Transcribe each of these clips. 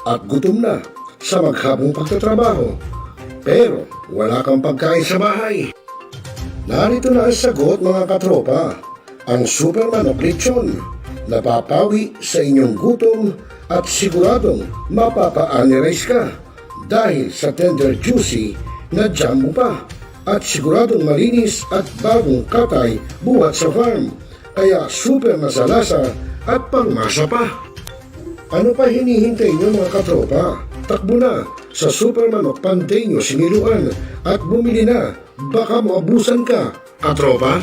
at gutom na sa maghabong pagtatrabaho, pero wala kang pagkain sa bahay. Narito na ang sagot mga katropa, ang Superman of Lechon, napapawi sa inyong gutom at siguradong mapapa-anirize ka dahil sa tender juicy na jam mo pa at siguradong malinis at bagong katay buhat sa farm, kaya super na sa lasa at pangmasa pa. Ano pa hinihintay niyo mga katropa? Takbo na sa Superman of Panteño Siniluan at bumili na, baka maabusan ka, katropa.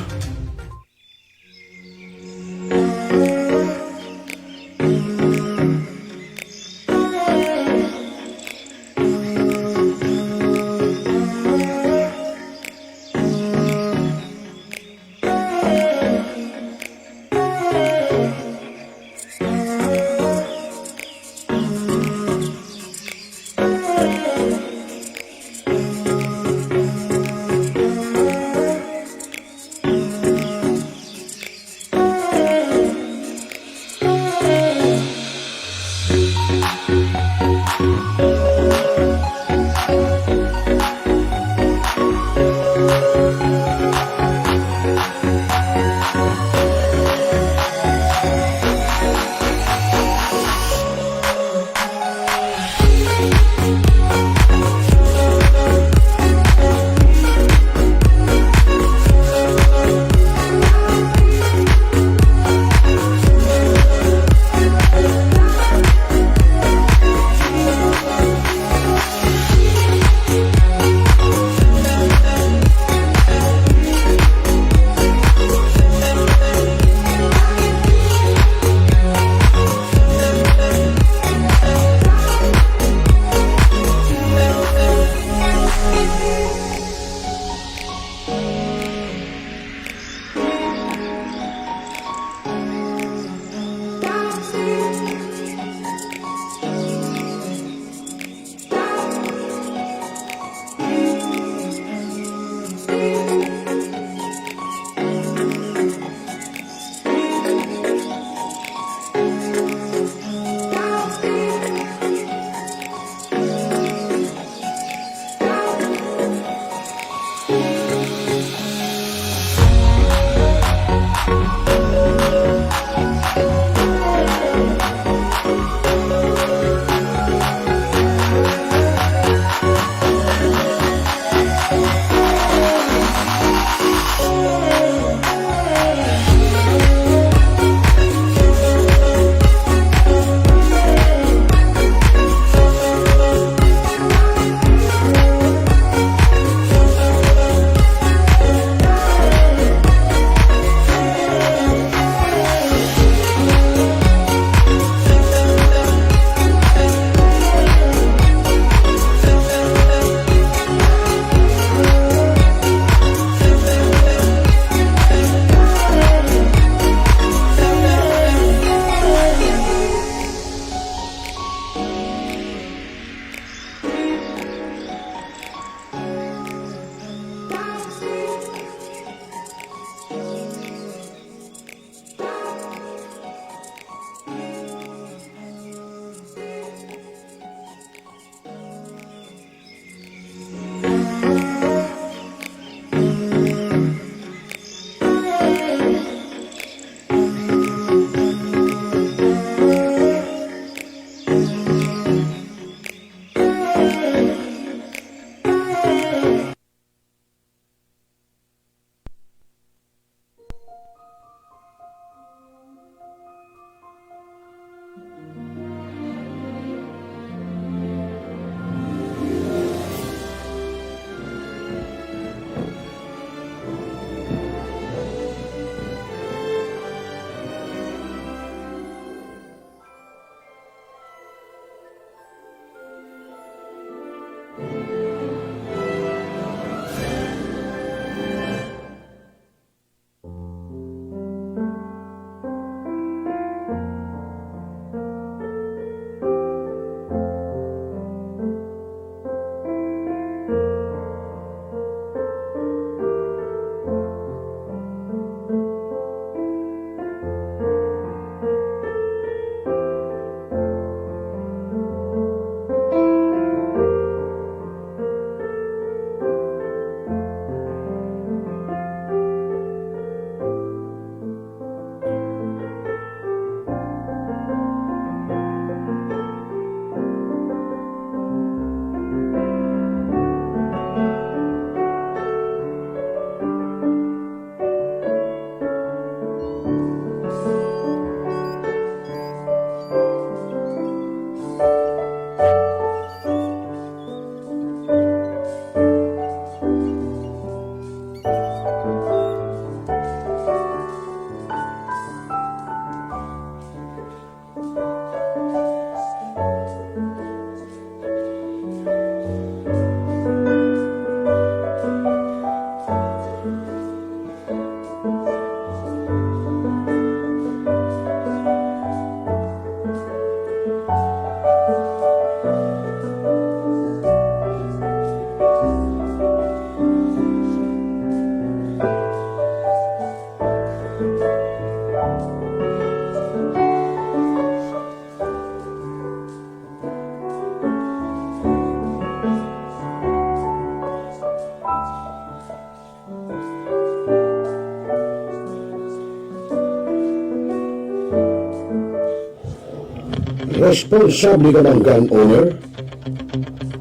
Responsable ka ng gun owner?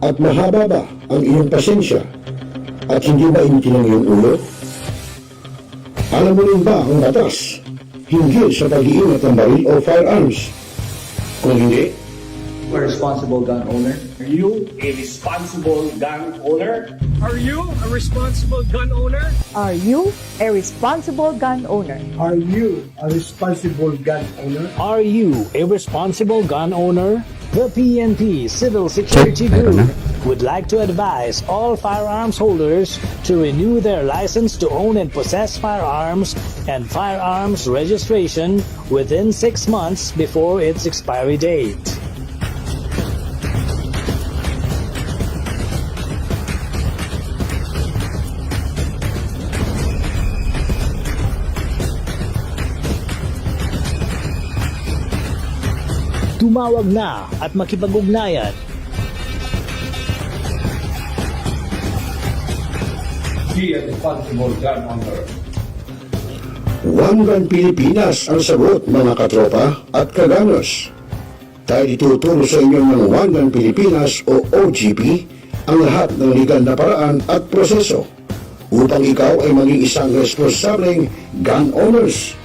At mahaba ba ang iyong pasensya? At hindi ba initin ang iyong ulo? Alam mo rin ba ang batas hinggil sa pag-iingat ng baril o firearms? Kung hindi, A responsible gun owner. Are you a responsible gun owner? Are you a responsible gun owner? Are you a responsible gun owner? Are you a responsible gun owner? Are you a responsible gun owner? The PNP Civil Security Group would like to advise all firearms holders to renew their license to own and possess firearms and firearms registration within 6 months before its expiry date. Tumawag na at makipag-ugnayan. Be a responsible gun owner. One Gun Pilipinas ang sagot, mga katropa at kaganos. Dahil ituturo sa inyo ng One Gun Pilipinas o OGP ang lahat ng legal na paraan at proseso upang ikaw ay maging isang responsableng gun owners.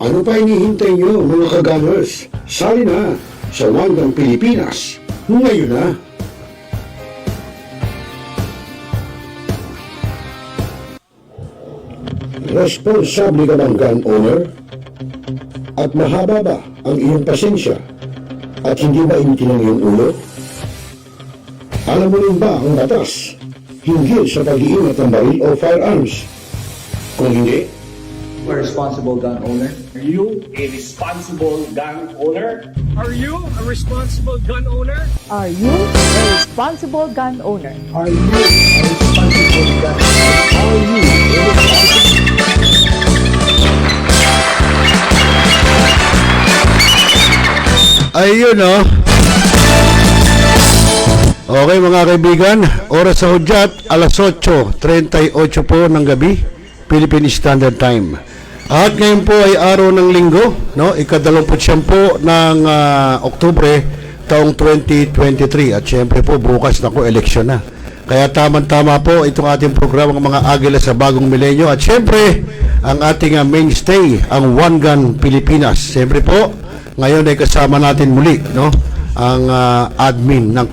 Ano pa hinihintay nyo, mga kagamers? Sali na sa One Gun Pilipinas ngayon na. Responsable ka ng gun owner? At mahaba ba ang iyong pasensya? At hindi ba initin ang iyong ulo? Alam mo rin ba ang batas hinggil sa pag-iingat ng baril o firearms? Kung hindi, A responsible gun owner. Are you a responsible gun owner? Are you a responsible gun owner? Are you a responsible gun owner? Are you a responsible gun owner? Are you a responsible ayun o. Okay mga kaibigan, oras sa hudyat, alas 8:38 po ng gabi, Philippine Standard Time. At ngayon po ay araw ng linggo, no? Ika-29 ng Oktubre, taong 2023. At syempre po, bukas na po, eleksyon na. Kaya tamang-tama po itong ating programang mga agila sa bagong milenyo. At syempre, ang ating mainstay, ang One Gun Pilipinas. Syempre po, ngayon ay kasama natin muli, no? Ang admin ng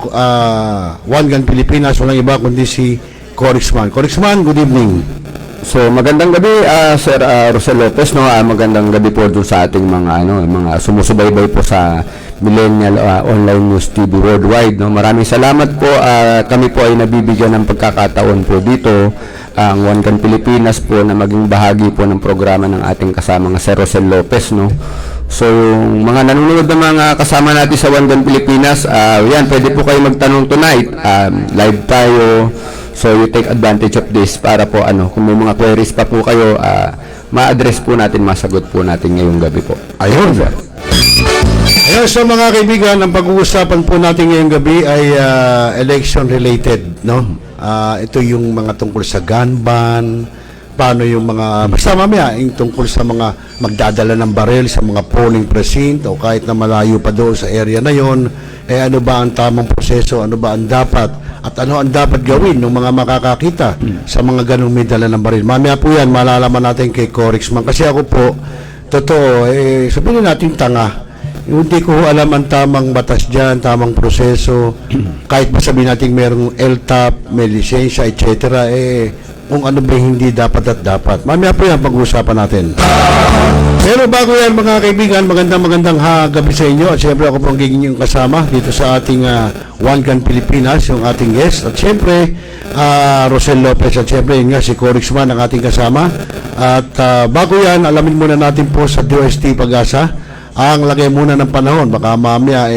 One Gun Pilipinas, walang iba kundi si Corixman. Corixman, good evening. So magandang gabi Sir Rosel Lopez, no. Magandang gabi po dun sa ating mga sumusubaybay po sa Millennial Online News TV Worldwide, no. Maraming salamat po. Kami po ay nabibigyan ng pagkakataon po dito ang One Gun Pilipinas po na maging bahagi po ng programa ng ating kasama nga Sir Rosel Lopez, no. So yung mga nanonood ng mga kasama natin sa One Gun Pilipinas, yan, pwede po kayo magtanong tonight. Live tayo. So you take advantage of this para po kung may mga queries pa po kayo, ma-address po natin, masagot po natin ngayong gabi po. Ayun. Ayun, so mga kaibigan, ang pag-uusapan po natin ngayong gabi ay election related, no? Ito yung mga tungkol sa gun ban, paano yung mga, basta mamaya, yung tungkol sa mga magdadala ng baril sa mga polling precinct o kahit na malayo pa doon sa area na yon, ano ba ang tamang proseso, ano ba ang dapat, at ano ang dapat gawin ng mga makakakita sa mga ganong may dala ng baril. Mamaya po yan, malalaman natin kay Corixman. Kasi ako po, totoo, sabihin natin tanga. Hindi ko alam ang tamang batas dyan, tamang proseso. Kahit ba sabihin natin merong LTAP, may lisensya, etc. Kung ano ba hindi dapat at dapat. Mamaya po yan, pag-uusapan natin. Pero bago yan mga kaibigan, magandang gabi sa inyo. At syempre ako pong giging yung kasama dito sa ating One Gun Pilipinas, yung ating guest. At syempre, Rosel Lopez. At syempre yun nga, si Corixman ang ating kasama. At bago yan, alamin muna natin po sa DOST Pag-asa ang lagay muna ng panahon. Baka mamaya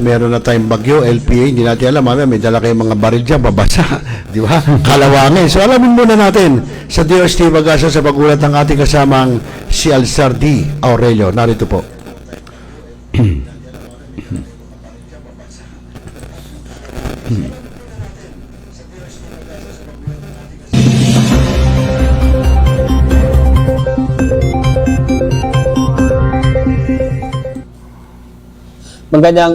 meron na tayong bagyo, LPA, hindi natin alam, mamaya may dala kayong mga baril dyan, babasa, di ba? Kalawangin. So alamin muna natin sa DOST Pag-asa sa pagulat ng ating kasamang si Alzar D. Aurelio. Narito po. Magandang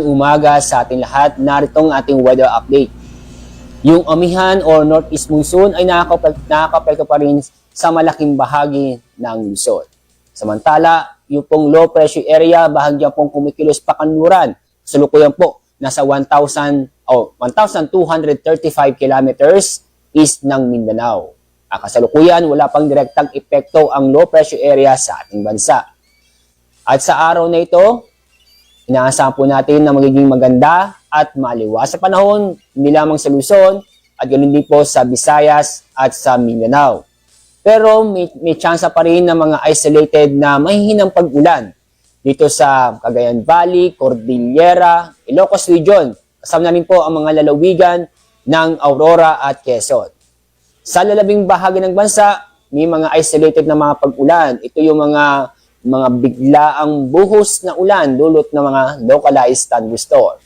umaga sa ating lahat. Narito ang ating weather update. Yung amihan or northeast monsoon ay nakakapekto pa rin sa malaking bahagi ng Luzon. Samantala, yung pong low pressure area, bahagyan pong kumikilos pakanluran. Salukuyan po, nasa 1,235 kilometers east ng Mindanao. Kasalukuyan, wala pang direktang epekto ang low pressure area sa ating bansa. At sa araw na ito, inaasahan po natin na magiging maganda at maliwas sa panahon, hindi lamang sa Luzon at ganoon din po sa Visayas at sa Mindanao. Pero may chance pa rin ng mga isolated na mahihinang pag-ulan dito sa Cagayan Valley, Cordillera, Ilocos Region. Kasama na rin po ang mga lalawigan ng Aurora at Quezon. Sa lalabing bahagi ng bansa, may mga isolated na mga pag-ulan. Ito yung mga biglaang buhos na ulan dulot ng mga localized thunderstorm.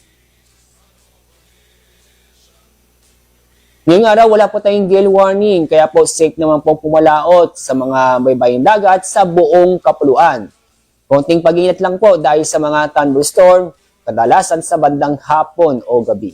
Ngayong araw, wala po tayong gale warning, kaya po safe naman po pumalaot sa mga baybaying dagat sa buong kapuluan. Konting pag-ingat lang po dahil sa mga thunderstorm, kadalasan sa bandang hapon o gabi.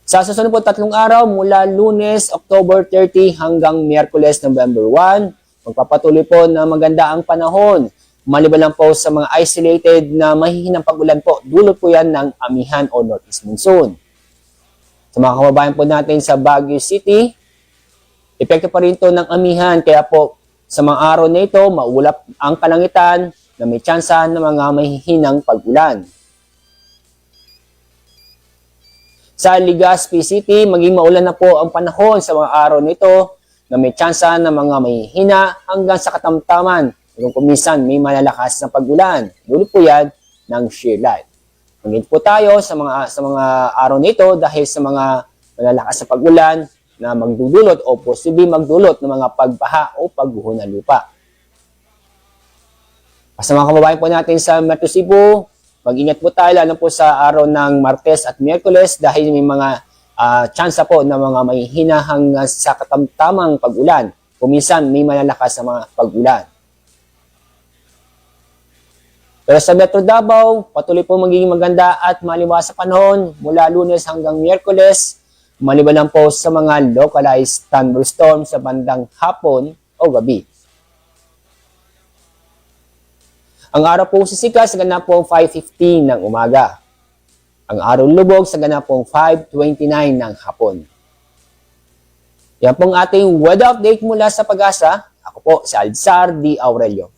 Sa susunod po 3 araw, mula Lunes, October 30 hanggang Miyerkules, November 1, magpapatuloy po na maganda ang panahon. Maliban lang po sa mga isolated na mahihinang pag-ulan po, dulot po yan ng amihan o northeast monsoon. Sa mga kababayan po natin sa Baguio City, epekto pa rin ito ng amihan, kaya po sa mga araw na ito, maulap ang kalangitan na may tsansa ng mga mahihinang pag-ulan. Sa Legazpi City, maging maulan na po ang panahon sa mga araw na ito na may tsansa ng mga mahihina hanggang sa katamtaman. Kung kuminsan may malalakas na pag-ulan, dulo po yan ng shear light. Maging po tayo sa mga araw na ito dahil sa mga malalakas na pag-ulan na magdudulot o posibleng magdulot ng mga pagbaha o pagguho ng lupa. Sa mga kababayan po natin sa Metro Cebu, mag-ingat po tayo lalo po sa araw ng Martes at Miyerkules dahil may mga tsansa po na mga mahihina hanggang sa katamtamang pag-ulan. Kuminsan may malalakas na mga pag-ulan. Pero sa Metro Davao, patuloy po magiging maganda at maliwas sa panahon mula Lunes hanggang Miyerkules, maliban lang po sa mga localized thunderstorm sa bandang hapon o gabi. Ang araw po sisikat sa ganapong 5:15 ng umaga. Ang araw lubog sa ganapong 5:29 ng hapon. Yan pong ating weather update mula sa Pag-asa. Ako po si Alzar D. Aurelio.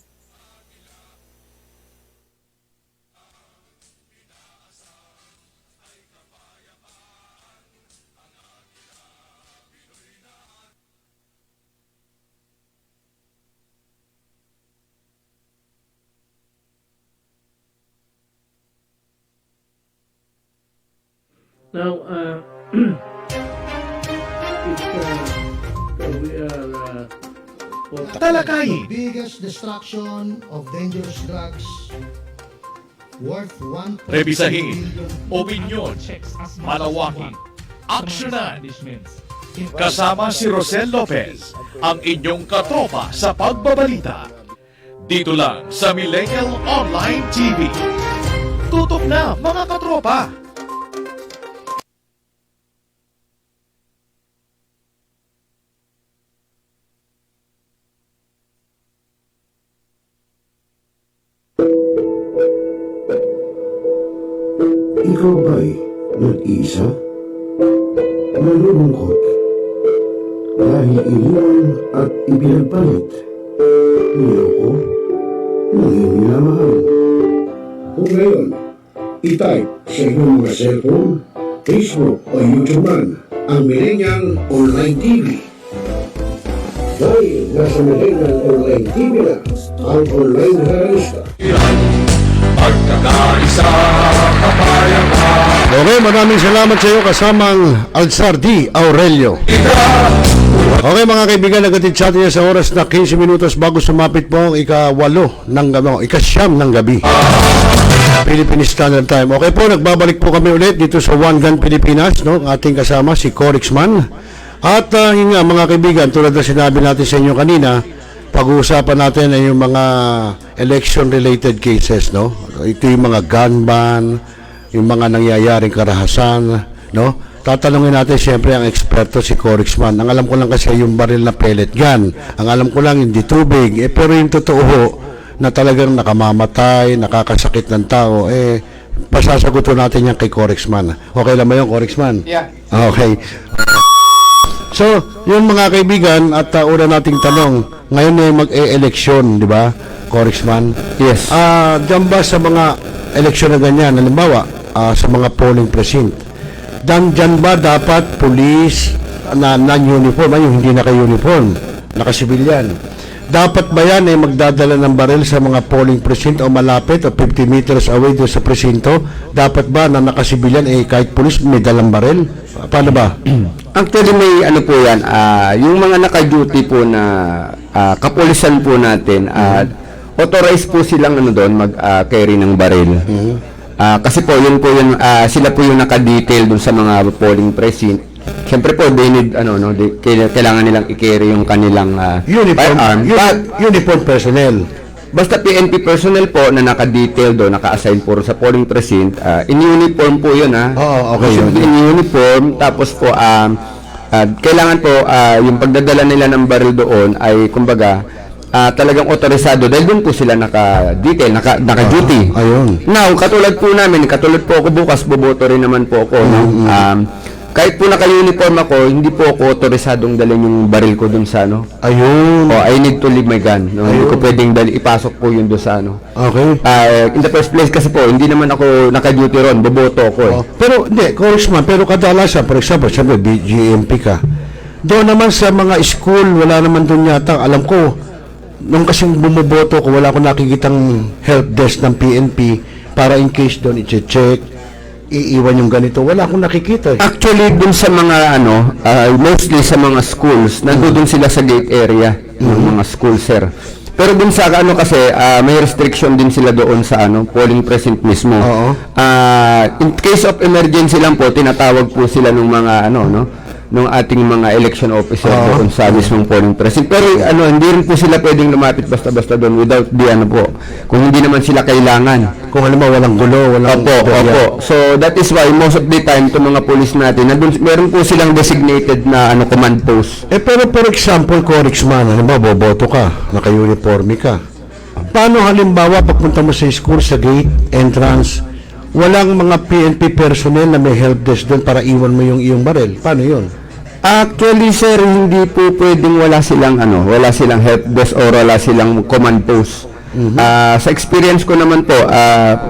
Now, we are Talakayin. Biggest destruction of dangerous drugs worth 1. Rebisahin. Opinyon. Malawakin. Aksyonan. Kasama si Rosel Lopez, ang inyong katropa sa pagbabalita. Dito lang sa Millennial Online TV. Tutok na mga katropa! Ikaw ba'y nag-iisa? Malulungkot? Dahil iniwan at ipinagpalit? Niloko? Nanging minamahal? Kung ngayon, i-type sa iyong mga cellphone, Facebook o YouTube man ang Millennial Online TV. Dahil nasa Millennial Online TV na ang online realista. Okay, maraming salamat sa iyo kasamang Alzar D. Aurelio. Okay mga kaibigan, nagatid sa atin sa oras na 15 minutos bago sumapit po ang ika-8 ng gabi, ika-9 ng gabi. Philippine Standard Time. Okay po, nagbabalik po kami ulit dito sa One Gun Pilipinas, no? Ating kasama si Corixman. At yun nga mga kaibigan, tulad na sinabi natin sa inyo kanina, pag-uusapan natin ay yung mga election-related cases, no? Ito yung mga gun ban, yung mga nangyayaring karahasan, no? Tatanungin natin siyempre ang eksperto si Corixman. Ang alam ko lang kasi yung baril na pellet gun. Ang alam ko lang hindi tubig. Pero yung totoo na talagang nakamamatay, nakakasakit ng tao, pasasagutin natin yan kay Corixman. Okay lang ba yun, Corixman? Yeah. Okay. So, yung mga kaibigan at una nating tanong, ngayon ay mag-e-eleksyon, di ba, Corixman? Yes. Diyan ba sa mga eleksyon na ganyan, halimbawa, sa mga polling precinct, dyan ba dapat police na non-uniform, yung hindi naka-uniform, naka-civilian? Dapat ba yan ay magdadala ng baril sa mga polling precinct o malapit o 50 meters away doon sa presinto? Dapat ba na naka-civilian kahit police may dalang baril? Paano ba? Actually, may ano po yan, yung mga naka-duty po na kapulisan po natin, authorized po silang doon mag-carry ng baril. Kasi po, sila po yung naka-detail dun sa mga polling precinct. Siyempre po, they need, kailangan nilang i-carry yung kanilang firearm. Uniform personnel. Basta PNP personnel po na naka-detail doon, naka-assign po sa polling precinct, in uniform po yun, Oo, okay. In uniform, tapos po, kailangan po, yung pagdadala nila ng baril doon ay, kumbaga, talagang otorisado dahil doon po sila naka-detail, naka-duty. Ayun. Now, katulad po ako bukas, boboto rin naman po ako. No? Kahit po naka-uniform ako, hindi po ako otorisadong dalhin yung baril ko doon sa Ayun. I need to leave my gun. No? Hindi ko pwedeng ipasok po yun doon sa Okay. In the first place kasi po, hindi naman ako naka-duty ron, boboto ako. Pero hindi, Congressman, pero kadalasan, for example, sabi, GMP ka. Doon naman sa mga school, wala naman doon yata, alam ko, nung kasing bumoboto ko, wala akong nakikitang help desk ng PNP para in case doon i-check, iiwan yung ganito. Wala akong nakikita. Actually, dun sa mga mostly sa mga schools, nandun sila sa gate area ng mga schools, sir. Pero dun sa kasi may restriction din sila doon sa polling precinct mismo. Oo. In case of emergency lang po, tinatawag po sila ng mga ng ating mga election officer doon sa mismong polling precinct. Pero hindi rin po sila pwedeng lumapit basta-basta doon without po. Kung hindi naman sila kailangan. Kung halimbawa walang gulo, walang... Opo. So that is why most of the time itong mga police natin, meron po silang designated na command post. Pero for example, Corixman, halimbawa boboto ka, naka-uniforme ka. Paano halimbawa pagpunta mo sa school, sa gate, entrance, walang mga PNP personnel na may help desk doon para iwan mo yung iyong baril? Paano yun? Actually, sir, hindi po pwedeng wala silang help desk or wala silang command post. Sa experience ko naman po,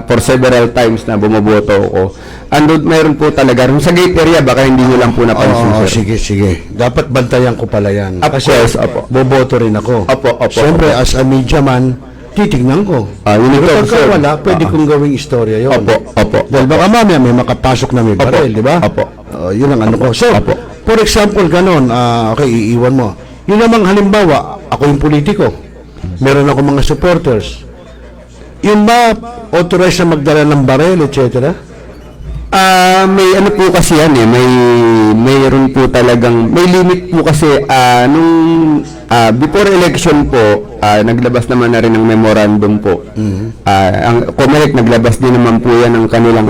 for several times na bumoboto ako, mayroon po talaga, sa gate area, baka hindi nyo lang po napansin, sir. Sige. Dapat bantayan ko pala yan. Kasi, boboto rin ako. Opo. Siyempre, as a media man, titignan ko. Pagka wala, pwede kong gawing istorya yun. Opo. Dahil baka mamaya may makapasok na may baril, di ba? Opo. Yun ang ko. So, for example, ganon, okay, iiwan mo. Yun namang halimbawa, ako yung politiko. Meron ako mga supporters. Yun ba, authorized na magdala ng baril, etc.? May po kasi yan mayroon po talagang, may limit po kasi, before election po, naglabas naman na rin ng memorandum po. Ang COMELEC naglabas din naman po yan ng kanilang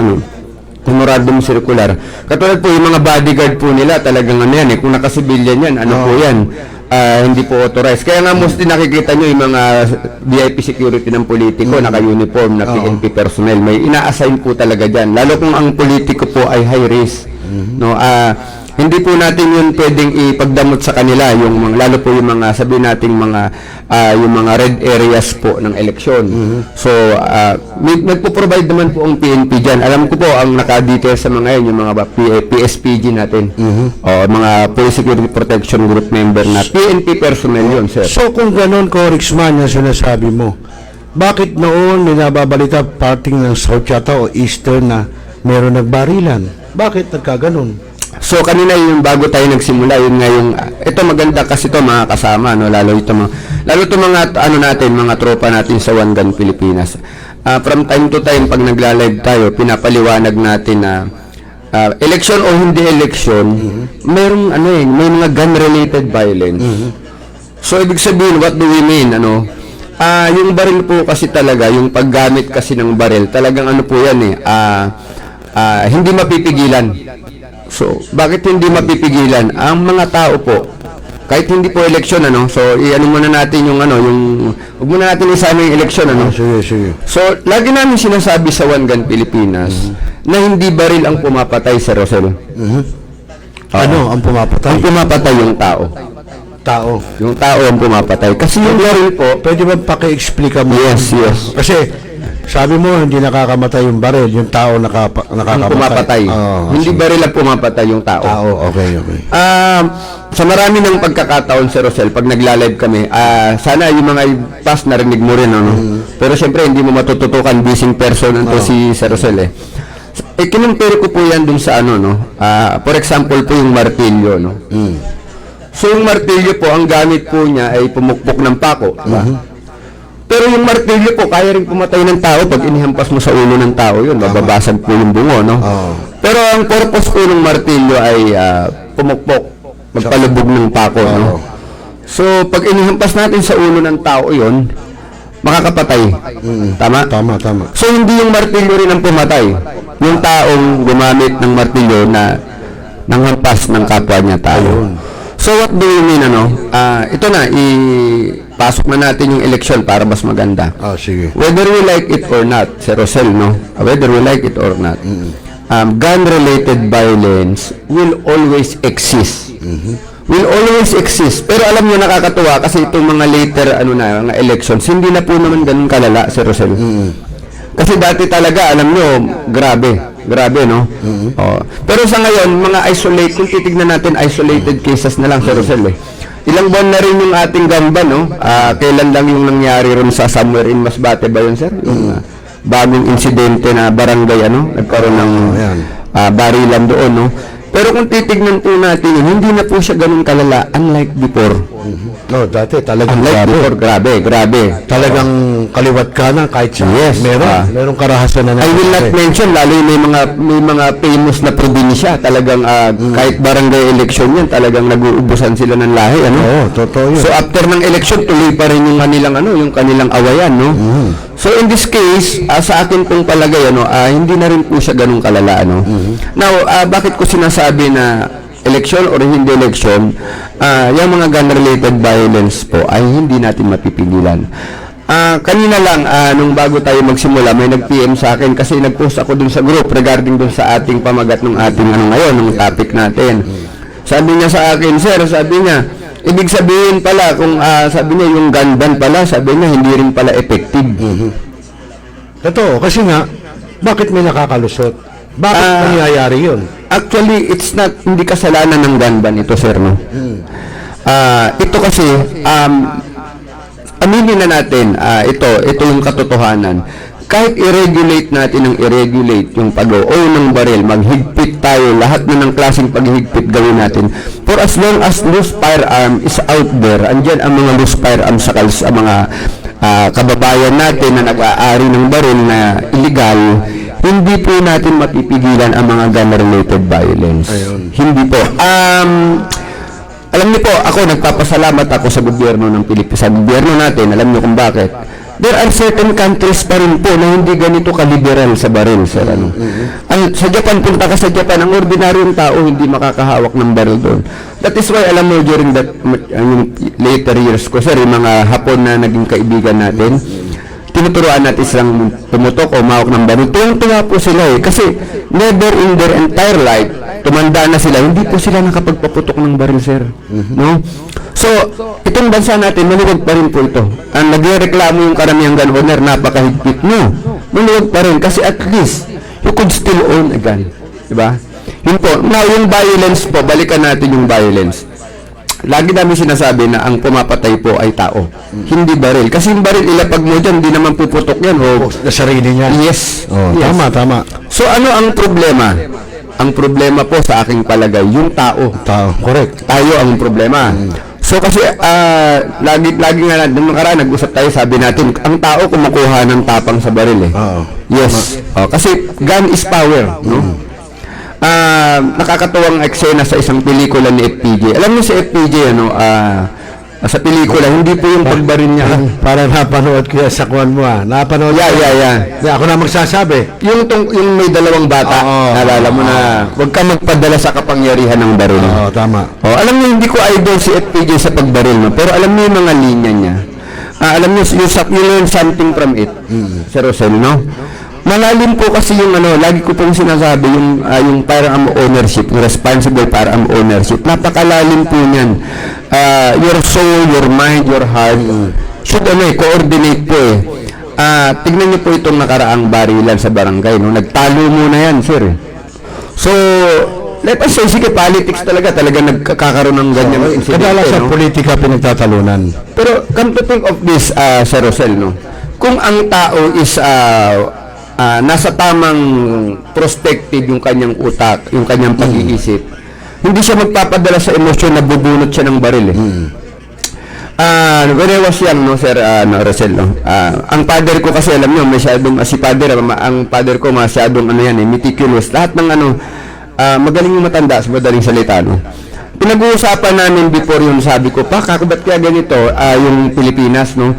memorandum circular. Katulad po yung mga bodyguard po nila, talagang kung nakasibilyan yan, po yan, hindi po authorized. Kaya nga mostly nakikita nyo yung mga VIP security ng politiko, naka-uniform na PNP personnel. May ina-assign po talaga dyan. Lalo kung ang politiko po ay high risk. Hindi po natin yun pwedeng ipagdamot sa kanila, lalo po yung mga, sabihin natin yung mga red areas po ng eleksyon. So, nagpo-provide naman po ang PNP dyan. Alam ko po, ang naka-detail sa mga yun, yung mga PSPG natin, mga Police Security Protection Group member na PNP personnel yun, sir. So, kung ganon, Corixman, yung sinasabi mo, bakit noon ninababalita parting ng South yata o Eastern na meron nagbarilan? Bakit nagkaganon? So kanina yung bago tayo nagsimula, yun nga yung ito maganda kasi to mga kasama, no, lalo ito mga ano natin, mga tropa natin sa One Gun Pilipinas. From time to time pag nagla-live tayo, pinapaliwanag natin na election o hindi election, mayroong may mga gun related violence. So ibig sabihin, what do we mean, yung baril po kasi talaga, yung paggamit kasi ng baril, talagang ano po yan hindi mapipigilan. So, bakit hindi mapipigilan? Ang mga tao po, kahit hindi po eleksyon, so, muna natin yung, huwag muna natin isama yung eleksyon, Sige. So, lagi namin sinasabi sa One Gun Pilipinas na hindi baril ang pumapatay sa Rosel. Ano ang pumapatay? Ang pumapatay yung tao. Yung tao ang pumapatay. Kasi yung baril po, Pwede ba paki-explica mo? yes. Kasi sabi mo hindi nakakamatay yung baril, yung tao Ang nakakamatay. pumapatay. Hindi sige. baril ang pumatay yung tao. Okay. Sa marami ng pagkakataon sa Rosel, pag nagla-live kami, sana yung mga past narinig mo rin, Pero syempre, hindi mo matututukan busy person si Sir Rosel, kinumpiri ko po yan dun sa for example po yung martilyo, So yung martilyo po, ang gamit po niya ay pumukpok ng pako, Pero yung martilyo po, kaya rin pumatay ng tao pag inihampas mo sa ulo ng tao yun, mababasag po yung bungo, Pero ang purpose po ng martilyo ay pumukpok, magpalubog ng pako, So pag inihampas natin sa ulo ng tao yun, makakapatay. Tama? Tama. So hindi yung martilyo rin ang pumatay. Yung taong gumamit ng martilyo na nanghampas ng kapwa niya tao. So what do you mean, ito na, pasok na natin yung election para mas maganda. Sige. Whether we like it or not, Sir Rosel, whether we like it or not, gun-related violence will always exist. Will always exist. Pero alam nyo, nakakatuwa kasi itong mga later, mga elections, hindi na po naman ganun kalala, Sir Rosel. Kasi dati talaga, alam nyo, grabe, no? Pero sa ngayon, mga kung titignan natin, isolated cases na lang, Sir Rosel, Ilang buwan na rin yung ating gamba, kailan lang yung nangyari rin sa somewhere in Masbate ba yun, sir? Yung bagong insidente na barangay, nagkaroon ng barilan doon, Pero kung titignan po natin, hindi na po siya ganun kalala, unlike before. Dati talagang Before, grabe. Talagang kaliwat ka na kahit sa merong karahasan na I will not mention, lalo yung may mga famous na probinsya, talagang kahit barangay election yan, talagang nag-uubusan sila ng lahi, totoo yun. So after ng election, tuloy pa rin yung kanilang awayan, So in this case, sa akin pong palagay, hindi na rin po siya ganun kalala, Now, bakit ko sinasabi na election or hindi election, yung mga gun-related violence po ay hindi natin mapipigilan. Kanina lang, nung bago tayo magsimula, may nag-PM sa akin kasi nag-post ako dun sa group regarding dun sa ating pamagat ng ating ngayon, ng topic natin. Sabi niya sa akin, sir, ibig sabihin pala, sabi niya yung gun ban pala, sabi niya hindi rin pala effective. Totoo, kasi nga, bakit may nakakalusot? Bakit nangyayari yun? Actually, hindi kasalanan ng gun ban ito, sir, ito kasi, aminin na natin, ito yung katotohanan. Kahit i-regulate natin yung pag-o-own ng baril, maghigpit tayo, lahat na ng klaseng paghigpit gawin natin. For as long as loose firearm is out there, andyan ang mga loose firearm sa mga kababayan natin na nag-aari ng baril na illegal, hindi po natin mapipigilan ang mga gun-related violence. Hindi po. Alam niyo po, nagpapasalamat ako sa gobyerno ng Pilipinas, sa gobyerno natin, alam niyo kung bakit. There are certain countries pa rin po na hindi ganito ka-liberal sa baril, sir. Sa Japan, punta ka sa Japan, ang ordinaryong tao hindi makakahawak ng baril doon. That is why, alam mo, during yung later years ko, sir, yung mga Hapon na naging kaibigan natin, tinuturuan natin silang pumutok o mahawak ng baril. Tuwang-tuwa po sila kasi never in their entire life, tumanda na sila, hindi po sila nakapagpaputok ng baril, sir. No? So, itong bansa natin, maluwag pa rin po ito. Ang nagreklamo yung karamihang gun owner, napakahigpit mo. Maluwag pa rin kasi at least, you could still own a gun. Diba? Yun po. Now, yung violence po, balikan natin yung violence. Lagi namin sinasabi na ang pumapatay po ay tao. Hindi baril. Kasi yung baril, ilapag mo dyan, hindi naman puputok yan. Sa sarili niya. Yes. Tama. So, ano ang problema? ang problema po sa aking palagay, yung tao. Correct. Tayo ang problema. So kasi lagi nga nung nakaraan nag-usap tayo, sabi natin ang tao kumukuha ng tapang sa baril eh. Yes. Kasi gun is power, no? Nakakatuwang eksena sa isang pelikula ni FPJ. Alam niyo si FPJ sa pelikula, hindi po yung pagbaril niya. Para napanood ko yan sa kuwan mo Napanood ko. Di, ako na magsasabi. Yung may dalawang bata, naalala mo na, huwag ka magpadala sa kapangyarihan ng baril. Tama. Alam niyo, hindi ko idol si FPJ sa pagbaril, no? Pero alam niyo yung mga linya niya. Alam niyo, you learn something from it, si Rosel, no? Malalim po kasi yung lagi ko pong sinasabi, yung firearm ownership, yung responsible firearm ownership. Napakalalim po niyan. Your soul, your mind, your heart should coordinate po eh. Tignan niyo po itong nakaraang barilan sa barangay, no? Nagtalo muna yan, sir. So, let us say, sige, politics talaga nagkakaroon ng ganyan incident. Kadalasan sa politika pinagtatalunan. Pero come to think of this, Sir Rosel, no? Kung ang tao is nasa tamang perspective yung kanyang utak, yung kanyang pag-iisip, hindi siya magpapadala sa emosyon na bubunot siya ng baril eh. When I was young, no, Sir Rosel, no? Ang father ko kasi, alam niyo, masyadong, ang father ko masyadong meticulous. Lahat ng magaling yung matanda sa madaling salita, no? Pinag-uusapan namin before yun, sabi ko, ba't kaya ganito yung Pilipinas, no?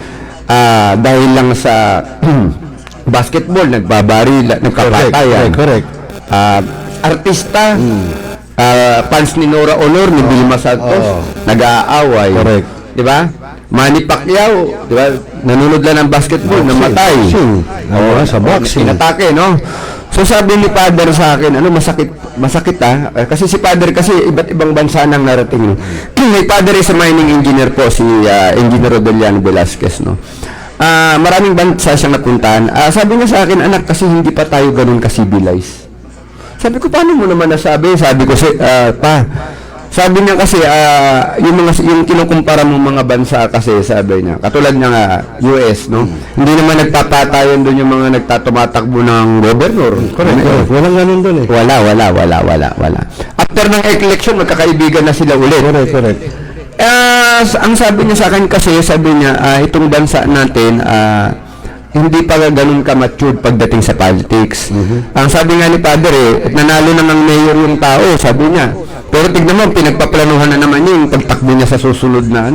Dahil lang sa basketball, nagbabaril, nagkapatayan. Correct. Artista, fans ni Nora Honor, ni Vilma Santos, nag-aaway. Correct. Di ba? Manny Pacquiao, di ba? Nanonood lang ng basketball, namatay. Sa boxing. Inatake, no? So sabi ni Father sa akin, masakit kasi si Father kasi iba't ibang bansa nang narating. May Father is a mining engineer po, si Engineer Rodeliano Velasquez, no? Maraming bansa siyang napuntahan. Sabi niya sa akin, anak, kasi hindi pa tayo ganun ka-civilize. Sabi ko, paano mo naman nasabi? Sabi ko, sabi niya kasi, yung kinukumpara mong mga bansa kasi, sabi niya, katulad ng US, no? Hindi naman nagpapatayan doon yung mga nagtatumatakbo ng gobernador. Correct. Walang ganun doon eh. Wala. After ng election, magkakaibigan na sila ulit. Correct. Ang sabi niya sa akin kasi, sabi niya, itong bansa natin, hindi pa ganun ka-matured pagdating sa politics. Ang sabi nga ni Padre, nanalo na ng mayor yung tao, sabi niya. Pero tignan mo, pinagpaplanuhan na naman niya yung pagtakbo niya sa susunod na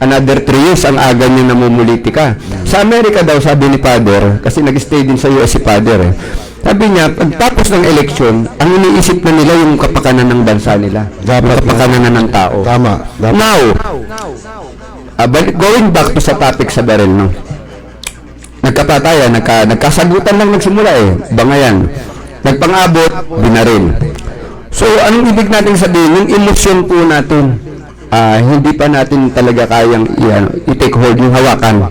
another 3 years ang aga niya namumulitika. Sa Amerika daw, sabi ni Father, kasi nag-stay din sa US si Father sabi niya, pagtapos ng eleksyon, ang iniisip na nila yung kapakanan ng bansa nila. Yung kapakanan na ng tao. Tama. Now, going back to sa topic sa baril, no? Nagkapatayan, nagkasagutan lang nagsimula bangayan. Nagpang-abot, binaril. So, anong ibig natin sabihin? Yung emosyon po natin, hindi pa natin talaga kayang i-take hold, yung hawakan.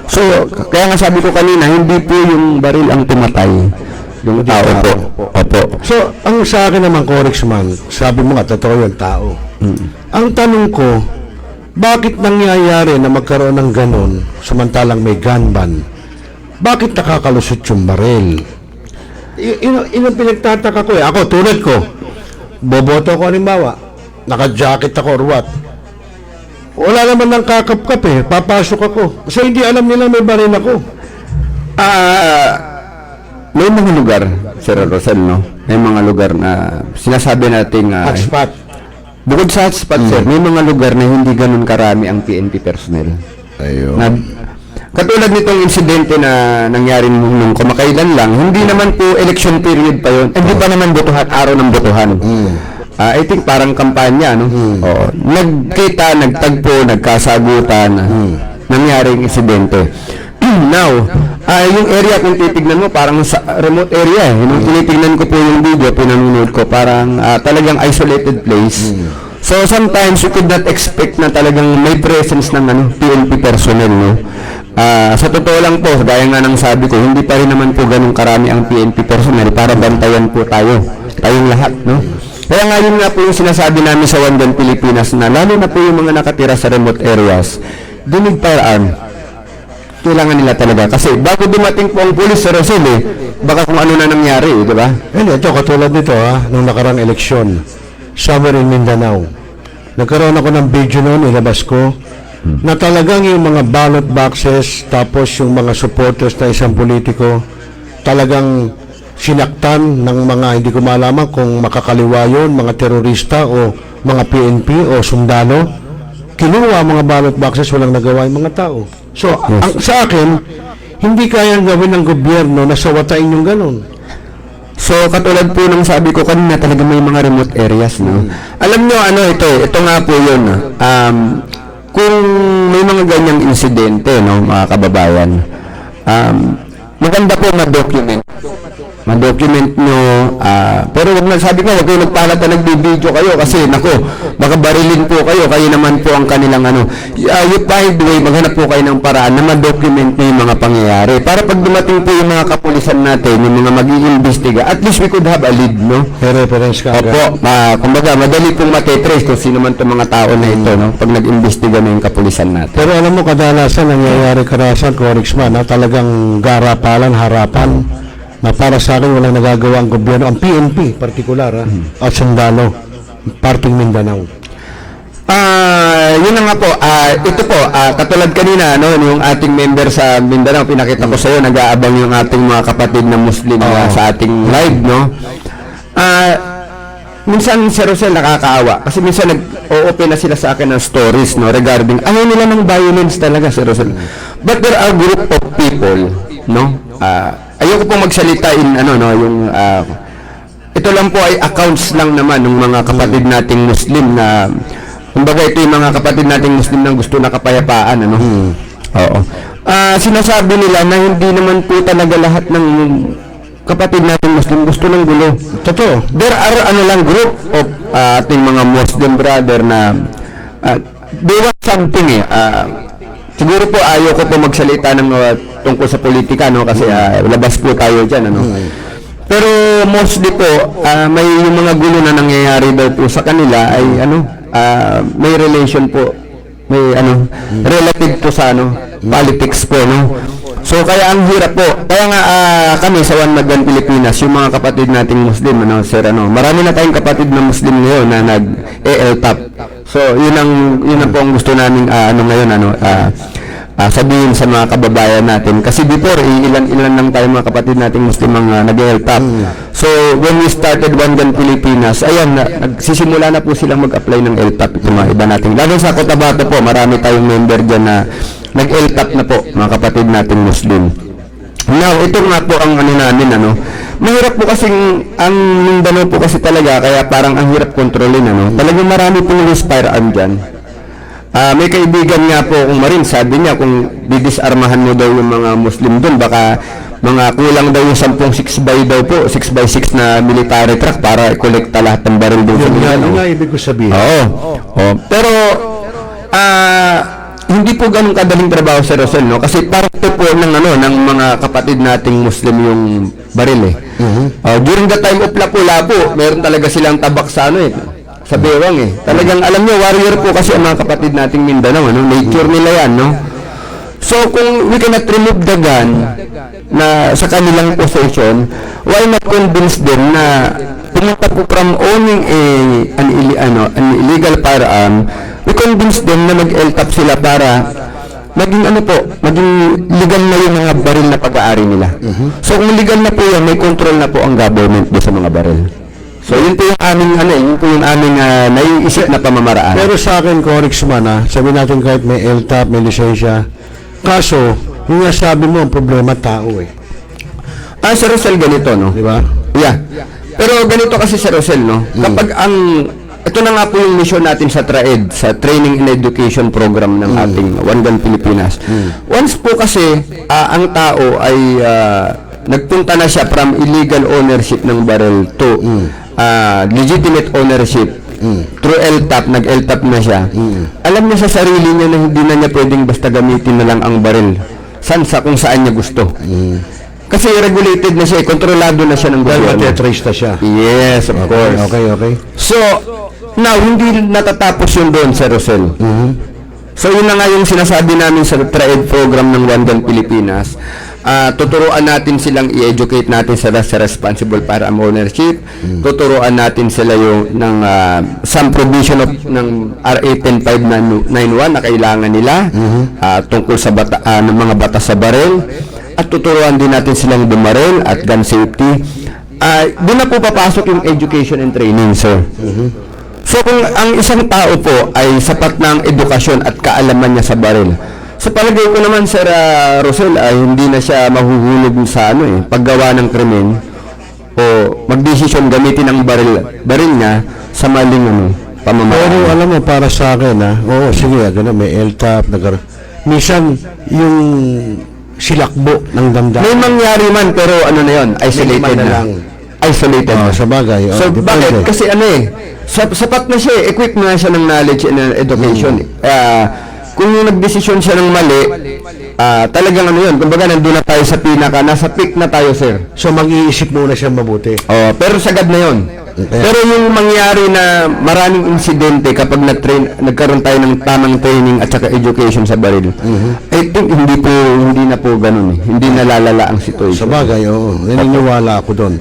So, kaya nga sabi ko kanina, hindi po yung baril ang tumatay. Yung tao po. Opo. So, ang sa akin naman, Congressman, sabi mo nga, totoo yung tao. Ang tanong ko, bakit nangyayari na magkaroon ng ganon samantalang may gun ban? Bakit nakakalusot yung baril? Yung pinagtataka ko Ako, tulad ko, boboto ko halimbawa, naka-jacket ako or what. Wala naman ng kakap-kap papasok ako. So, hindi alam nila may baril ako. May mga lugar, Sir Rosel, no? May mga lugar na sinasabi natin Hotspot. Bukod sa hotspot, sir, may mga lugar na hindi ganun karami ang PNP personnel. Ayun. Katulad nitong insidente na nangyari nung kumakailan lang, hindi naman po election period pa yun. Hindi pa naman botohan, araw ng botohan. I think parang kampanya, no? Nagkita, nagtagpo, nagkasagutan, nangyaring insidente. Now, yung area kung titignan mo, parang sa remote area. Nung tinitignan ko po yung video, pinanonood ko, parang talagang isolated place. So, sometimes you could not expect na talagang may presence ng PNP personnel, no? Sa totoo lang po, gaya nga ng sabi ko, hindi pa rin naman po ganun karami ang PNP personnel para bantayan po tayong lahat, no? Kaya nga yun nga po yung sinasabi namin sa One Gun Pilipinas na lalo na po yung mga nakatira sa remote areas, dinig firearm. kailangan nila talaga. Kasi bago dumating po ang pulis sa Rosel, baka kung ano na nangyari, di ba? Ito, katulad nito nung nakarang eleksyon, somewhere in Mindanao. Nagkaroon ako ng video noon, ilabas ko, na talagang yung mga ballot boxes, tapos yung mga supporters na isang politiko, talagang sinaktan ng mga hindi ko malaman kung makakaliwa yun, mga terorista o mga PNP o sundalo. Kinuha ang mga ballot boxes, walang nagawa yung mga tao. So, sa akin, hindi kayang gawin ng gobyerno na sawatain yung ganun. So, katulad po ng sabi ko kanina, talaga may mga remote areas, no? Alam nyo, ito nga po yun, kung may mga ganyang insidente, no, mga kababayan, maganda po ma-document nyo, pero wag na, sabi ko, wag kayo nagpalat na nagbibideo kayo kasi, nako, baka barilin po kayo naman po ang kanilang you find way, maghanap po kayo ng paraan na ma-document nyo yung mga pangyayari. Para pag dumating po yung mga kapulisan natin, yung mga mag-iimbestiga, at least we could have a lead, no? Reference ka. Opo, kumbaga, madali pong matetrace kung sino man itong mga tao na ito, no? Pag nag-imbestiga na yung kapulisan natin. Pero alam mo, kadalasan nangyayari karasan, Corexman, talagang garapalan, harapan, na para sa akin walang nagagawa ang gobyerno, ang PNP partikular, at sundalo, parting Mindanao. Yun na nga po, ito po, katulad kanina, no, yung ating member sa Mindanao, pinakita ko sa iyo, nag-aabang yung ating mga kapatid na Muslim sa ating live, no? Minsan, Sir Rosel, nakakaawa. Kasi minsan, nag-o-open na sila sa akin ng stories, no, regarding, ayaw nila ng violence talaga, Sir Rosel. But there are group of people, no, ayoko pong magsalita ito lang po ay accounts lang naman ng mga kapatid nating Muslim na, kumbaga ito yung mga kapatid nating Muslim na gusto na kapayapaan, Oo. Sinasabi nila na hindi naman po talaga lahat ng kapatid nating Muslim gusto ng gulo. Totoo. There are group of ating mga Muslim brother na they want something siguro po ayaw ko po magsalita ng tungkol sa politika, no, kasi labas po tayo diyan, pero mostly po may yung mga gulo na nangyayari daw po sa kanila ay may relation po, may relative po sa politics po, no. So kaya ang hirap po. Kaya nga kami sa One Magdan Pilipinas, yung mga kapatid nating Muslim, sir, marami na tayong kapatid na Muslim ngayon na nag-ELTAP. So yun ang po ang gusto namin ngayon sabihin sa mga kababayan natin. Kasi before, ilan lang tayo mga kapatid nating Muslim ang nag-ELTAP. So when we started One Magdan Pilipinas, ayan, nagsisimula na po silang mag-apply ng ELTAP, itong mga iba natin. Lalo sa Cotabato po, marami tayong member dyan na nag-ELTAP na po, mga kapatid nating Muslim. Now, ito nga po ang namin, mahirap po kasing, ang Mindanao po kasi talaga, kaya parang ang hirap kontrolin, talagang marami pong loose firearm dyan. May kaibigan nga po kung Marin, sabi niya, kung didisarmahan mo daw yung mga Muslim doon, baka mga kulang daw yung 10 6x daw po, 6x6 na military truck para i-collecta lahat ng baril doon sa Mindanao. Yun nga ibig ko sabihin. Oo. Pero, hindi po ganun kadaling trabaho, Sir Rosel, no? Kasi parte po ng mga kapatid nating Muslim yung baril, during the time of Lapu-Lapu, meron talaga silang tabak sa sa bewang, Talagang alam niyo, warrior po kasi ang mga kapatid nating Mindanao, nature nila yan, no? So kung we cannot remove the gun na sa kanilang possession, why not convince them na pumunta po from owning an illegal firearm, we convince them na mag-ELTAP sila para maging maging legal na yung mga baril na pag-aari nila. So kung legal na po yan, may control na po ang government sa mga baril. So yun po yung aming naiisip na pamamaraan. Pero sa akin, Corexman, sabi natin kahit may ELTAP, may lisensya, kaso, yung sabi mo, ang problema tao, Sir Rosel, ganito, no? Di ba? Yeah. Pero ganito kasi, Sir Rosel, no? Kapag ito na nga po yung mission natin sa TRAED, sa Training and Education Program ng ating One Gun Pilipinas. Once po kasi, ang tao ay nagpunta na siya from illegal ownership ng barrel to legitimate ownership through ELTAP, nag-ELTAP na siya. Alam niya sa sarili niya na hindi na niya pwedeng basta gamitin na lang ang barrel kung saan niya gusto. Kasi regulated na siya, kontrolado na siya ng gobyerno. Matitrace na siya. Yes, of course. Okay. So, now, hindi natatapos yun doon, Sir Rosel. So yun na nga yung sinasabi namin sa TRAED program ng One Gun Pilipinas. Tuturuan natin silang i-educate natin sila sa responsible firearm ownership. Tuturuan natin sila yung ng some provision of ng RA 10591 na kailangan nila tungkol sa ng mga batas sa baril. At tuturuan din natin silang bumaril at gun safety. Doon na po papasok yung education and training, sir. So kung ang isang tao po ay sapat ng edukasyon at kaalaman niya sa baril, sa palagay ko naman, Sir Rosel, ay hindi na siya mahuhulog sa paggawa ng krimen o magdesisyon gamitin ang baril niya sa maling pamamaraan. Pero alam mo, para sa akin, oo, sige, may LTAP, minsan yung silakbo ng damdamin. May mangyari man, pero ano na yun, isolated na lang. Isolated na. Sa bagay. So, bakit? Kasi sapat na siya, equipped na siya ng knowledge and education. Kung nagdesisyon siya ng mali, talagang yun, kumbaga nandun na tayo sa nasa peak na tayo, sir. So mag-iisip muna siya mabuti. Pero sagad na yun. Pero yung mangyari na maraming insidente kapag nagkaroon tayo ng tamang training at saka education sa baril, I think hindi na po ganun. Hindi nalalala ang situation. Sa bagay, oo. Naniniwala ako doon.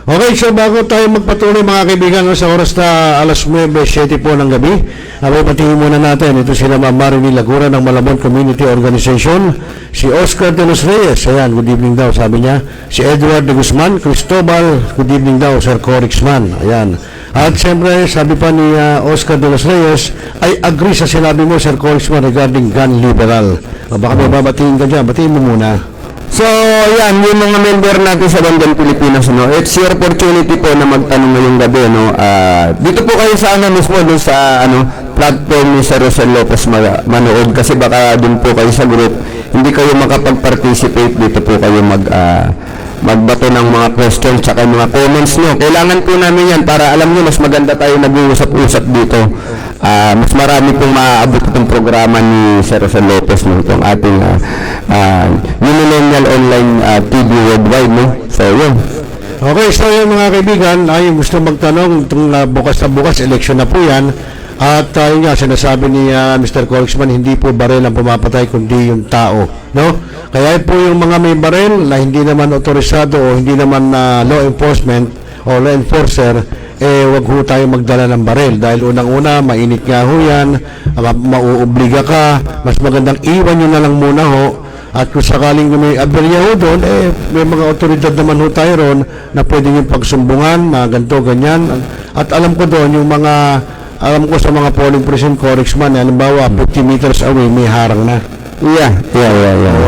Okay, so bago tayo magpatuloy mga kaibigan sa oras na alas 9:07 po ng gabi, patingin muna natin. Ito sila Ma'am Marini Lagura ng Malabon Community Organization, si Oscar de los Reyes, ayan, good evening daw, sabi niya. Si Edward de Guzman, Cristobal, good evening daw, Sir Corixman, ayan. At siyempre, sabi pa ni Oscar de los Reyes, ay agree sa sinabi mo, Sir Corixman, regarding gun liberal. Baka may babatiin ka dyan, batiin mo muna. So, yan, yung mga member natin sa One Gun Pilipinas, it's your opportunity po na magtanong ngayong gabi, dito po kayo sa mismo, doon sa, platform ni Sir Rosel Lopez manood, kasi baka doon po kayo sa group, hindi kayo makapag-participate, dito po kayo magbato ng mga questions tsaka mga comments nyo. Kailangan po namin yan para alam nyo, mas maganda tayo nag-uusap-usap dito. Mas marami pong maaabot itong programa ni Sir Rosel Lopez itong ating Millennial Online TV Worldwide. So yun. Okay, so yun mga kaibigan, yung gusto magtanong, itong bukas na bukas, election na po yan. At yun nga, sinasabi ni Mr. Corixman, hindi po baril ang pumapatay kundi yung tao, no? Kaya po yung mga may baril na hindi naman otorisado o hindi naman law enforcement o law enforcer, wag ho tayo magdala ng baril dahil unang-una, mainit nga ho yan, mauobliga ka, mas magandang iwan nyo na lang muna ho. At kung sakaling may aberya ho doon, may mga otoridad naman ho tayo ron na pwede nyo pagsumbungan, na ganito, ganyan. At alam ko doon, alam ko sa mga polling precinct, Corixman, halimbawa 50 meters away may harang na. Yeah.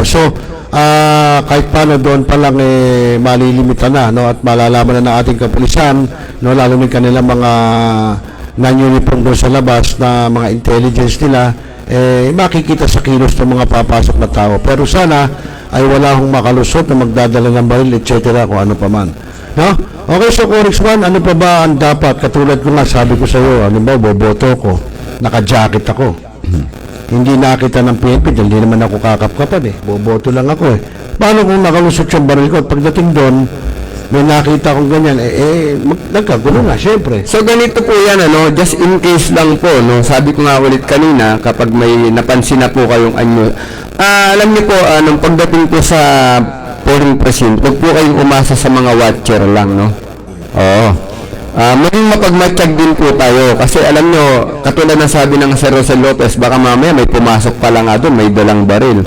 So kahit paano doon pa lang malilimitan na, no, at malalaman na ng ating kapulisan, no, lalo ng kanilang mga non-uniform doon sa labas na mga intelligence nila, makikita sa kilos ng mga papasok na tao. Pero sana ay wala hong makalusot na magdadala ng baril, etc. kung ano pa man. No? Okay, so Corixman, ano pa ba ang dapat? Katulad ko nga, sabi ko sa iyo, boboto ko, naka-jacket ako. Hindi nakita ng PNP, dahil hindi naman ako kakapkapan boboto lang ako Paano kung nakalusot yung baril ko at pagdating doon, may nakita kong ganyan, nagkagulo nga, syempre. So ganito po yan, just in case lang po, sabi ko nga ulit kanina, kapag may napansin na po kayong alam niyo po, nung pagdating po sa polling precinct, huwag po kayong umasa sa mga watcher lang, Oo. Maging mapagmatsyag din po tayo, kasi alam nyo, katulad ng sabi ng Sir Rosel Lopez, baka mamaya may pumasok pa lang doon, may dalang baril.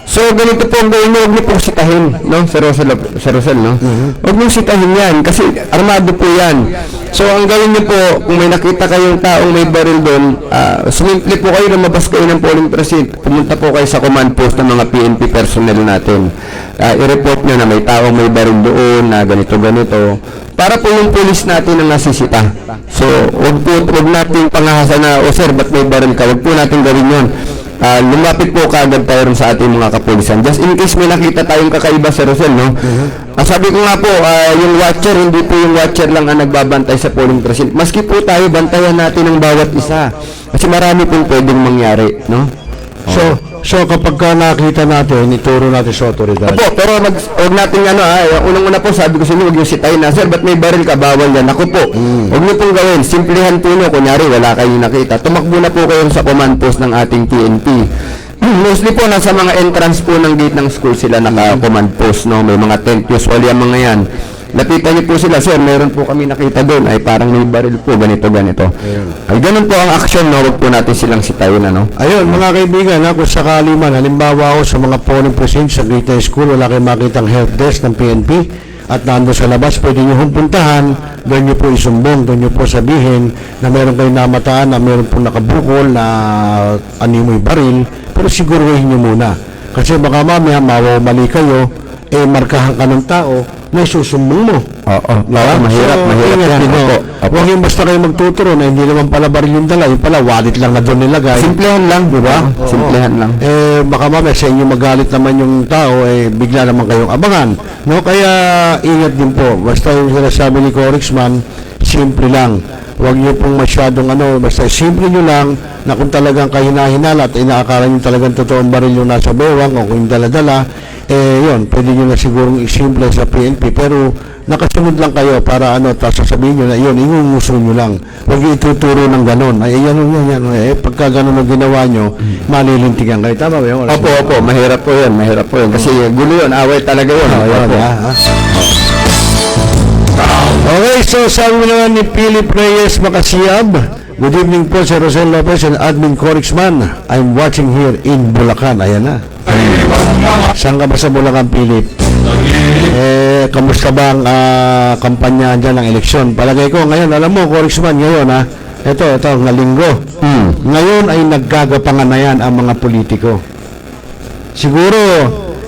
So, ganito po ang gawin nyo, huwag nyo pong sitahin, Sir Rosel, Huwag nyo sitahin yan, kasi armado po yan. So, ang gawin nyo po, kung may nakita kayong taong may baril doon, sumimple po kayo, lumabas kayo ng polling precinct, pumunta po kayo sa command post ng mga PNP personnel natin. I-report nyo na may taong may baril doon, na ganito, para po yung police natin ang nasisita. So, huwag natin pangahasan na, sir, ba't may baril ka? Huwag po natin gawin yun. Lumapit po kaagad tayo rin sa ating mga kapulisan. Just in case may nakita tayong kakaiba, Sir Rosel, sabi ko nga po, yung watcher, hindi po yung watcher lang ang nagbabantay sa polling precinct. Maski po tayo, bantayan natin ang bawat isa. Kasi marami pong pwedeng mangyari, So kapag ka nakita natin, ituro natin sa otoridad. Opo, pero huwag natin unang-una po, sabi ko sa inyo, huwag yung sitayin na, sir, ba't may baril ka, bawal yan. Ako po, huwag niyo pong gawin, simplihan po nyo, kunyari, wala kayong nakita, tumakbo na po kayo sa command post ng ating PNP. Mostly po, nasa mga entrance po ng gate ng school sila naka-command post, no? May mga tent usually ang mga yan. Lapitan niyo po sila, sir, meron po kami nakita doon, ay parang may baril po, ganito. Ay, ganun po ang action, no? Huwag po natin silang sitayin, ano? Ayun, mga kaibigan, kung sakali man, halimbawa ako sa mga polling precinct sa Great School, wala kayong makitang help desk ng PNP, at nando sa labas, pwede nyo puntahan, doon nyo po isumbong, doon nyo po sabihin na meron kayong namataan, na meron po nakabukol, na animoy baril, pero siguruhin nyo muna. Kasi baka mamaya, mawawali kayo, markahan ka ng tao, na susumbong mo. Oo, mahirap ingat yan. din, Opo. Huwag yung basta kayo magtuturo na hindi naman pala baril yung dala, yung pala wallet lang na doon nilagay. Simplehan lang, di ba? Oo. Simplehan lang. Baka mamaya sa inyo magalit naman yung tao, bigla naman kayong abangan. No? Kaya ingat din po. Basta yung sinasabi ni Corexman, simple lang. Huwag nyo pong masyadong basta simple nyo lang na kung talagang kahina-hinala at inaakala nyo talagang totoong baril yung nasa bewang o kung yung dala-dala, yun, pwede nyo na sigurong isimple sa PNP, pero nakasunod lang kayo para tapos sasabihin nyo na yun, ingunguso nyo lang. Huwag nyo ituturo ng ganon. Yan. Pagka ganon ang ginawa nyo, malilintigan kayo. Tama ba yun? Opo, mahirap po yun. Kasi gulo yun, away talaga yun. Okay, so sabi mo naman ni Philip Reyes Makasiyab, good evening po, Sir Rosel Lopez and Admin Corexman. I'm watching here in Bulacan. Ayan na. Saan ka ba sa Bulacan, Philip? Kamusta ba ang kampanya dyan ng eleksyon? Palagay ko ngayon, alam mo, Corexman, ngayon ito, nga linggo. Ngayon ay naggagapangan na yan ang mga politiko. Siguro,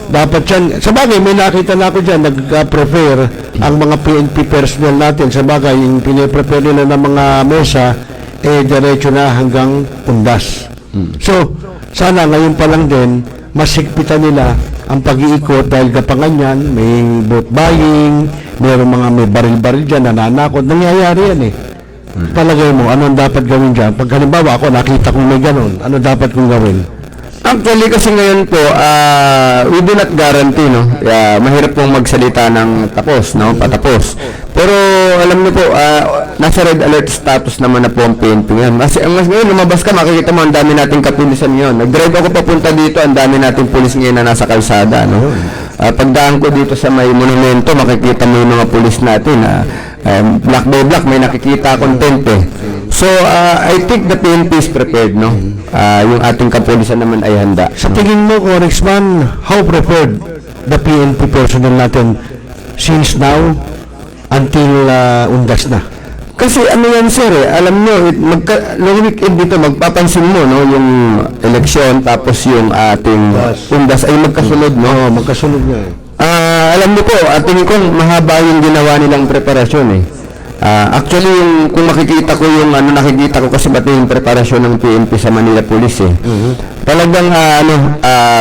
dapat yan, sa bagay, may nakita na ako dyan, nag-prepare ang mga PNP personnel natin. Sa bagay, yung piniprepare nila ng mga mesa, diretso na hanggang undas. So, sana ngayon pa lang din, masigpitan nila ang pag-iikot dahil kapangan yan, may vote buying, may baril-baril dyan, nananakot, nangyayari yan Palagay mo, ano dapat gawin dyan? Pag halimbawa ako, nakita kong may ganon, ano dapat kong gawin? Actually, kasi ngayon po, we do not guarantee, no? Mahirap pong magsalita ng patapos. Pero, alam niyo po, nasa red alert status naman na po ang PNP ngayon. Mas ngayon, lumabas ka, makikita mo, ang dami nating kapulisan ngayon. Nag-drive ako papunta dito, ang dami nating pulis ngayon na nasa kalsada, no? Pagdaan ko dito sa may monumento, makikita mo yung mga pulis natin, black by black, may nakikita akong tent So, I think the PNP is prepared, no? Yung ating kapulisan naman ay handa. Sa tingin mo, Corexman, how prepared the PNP personnel natin since now until undas na? Kasi yan, sir, alam nyo, long weekend dito, magpapansin mo, no? Yung eleksyon, tapos yung ating undas ay magkasunod, no? Oo, magkasunod nga Alam niyo po, tingin ko mahaba yung ginawa nilang preparasyon actually, kung makikita ko yung nakikita ko kasi pati yung preparasyon ng PNP sa Manila Police talagang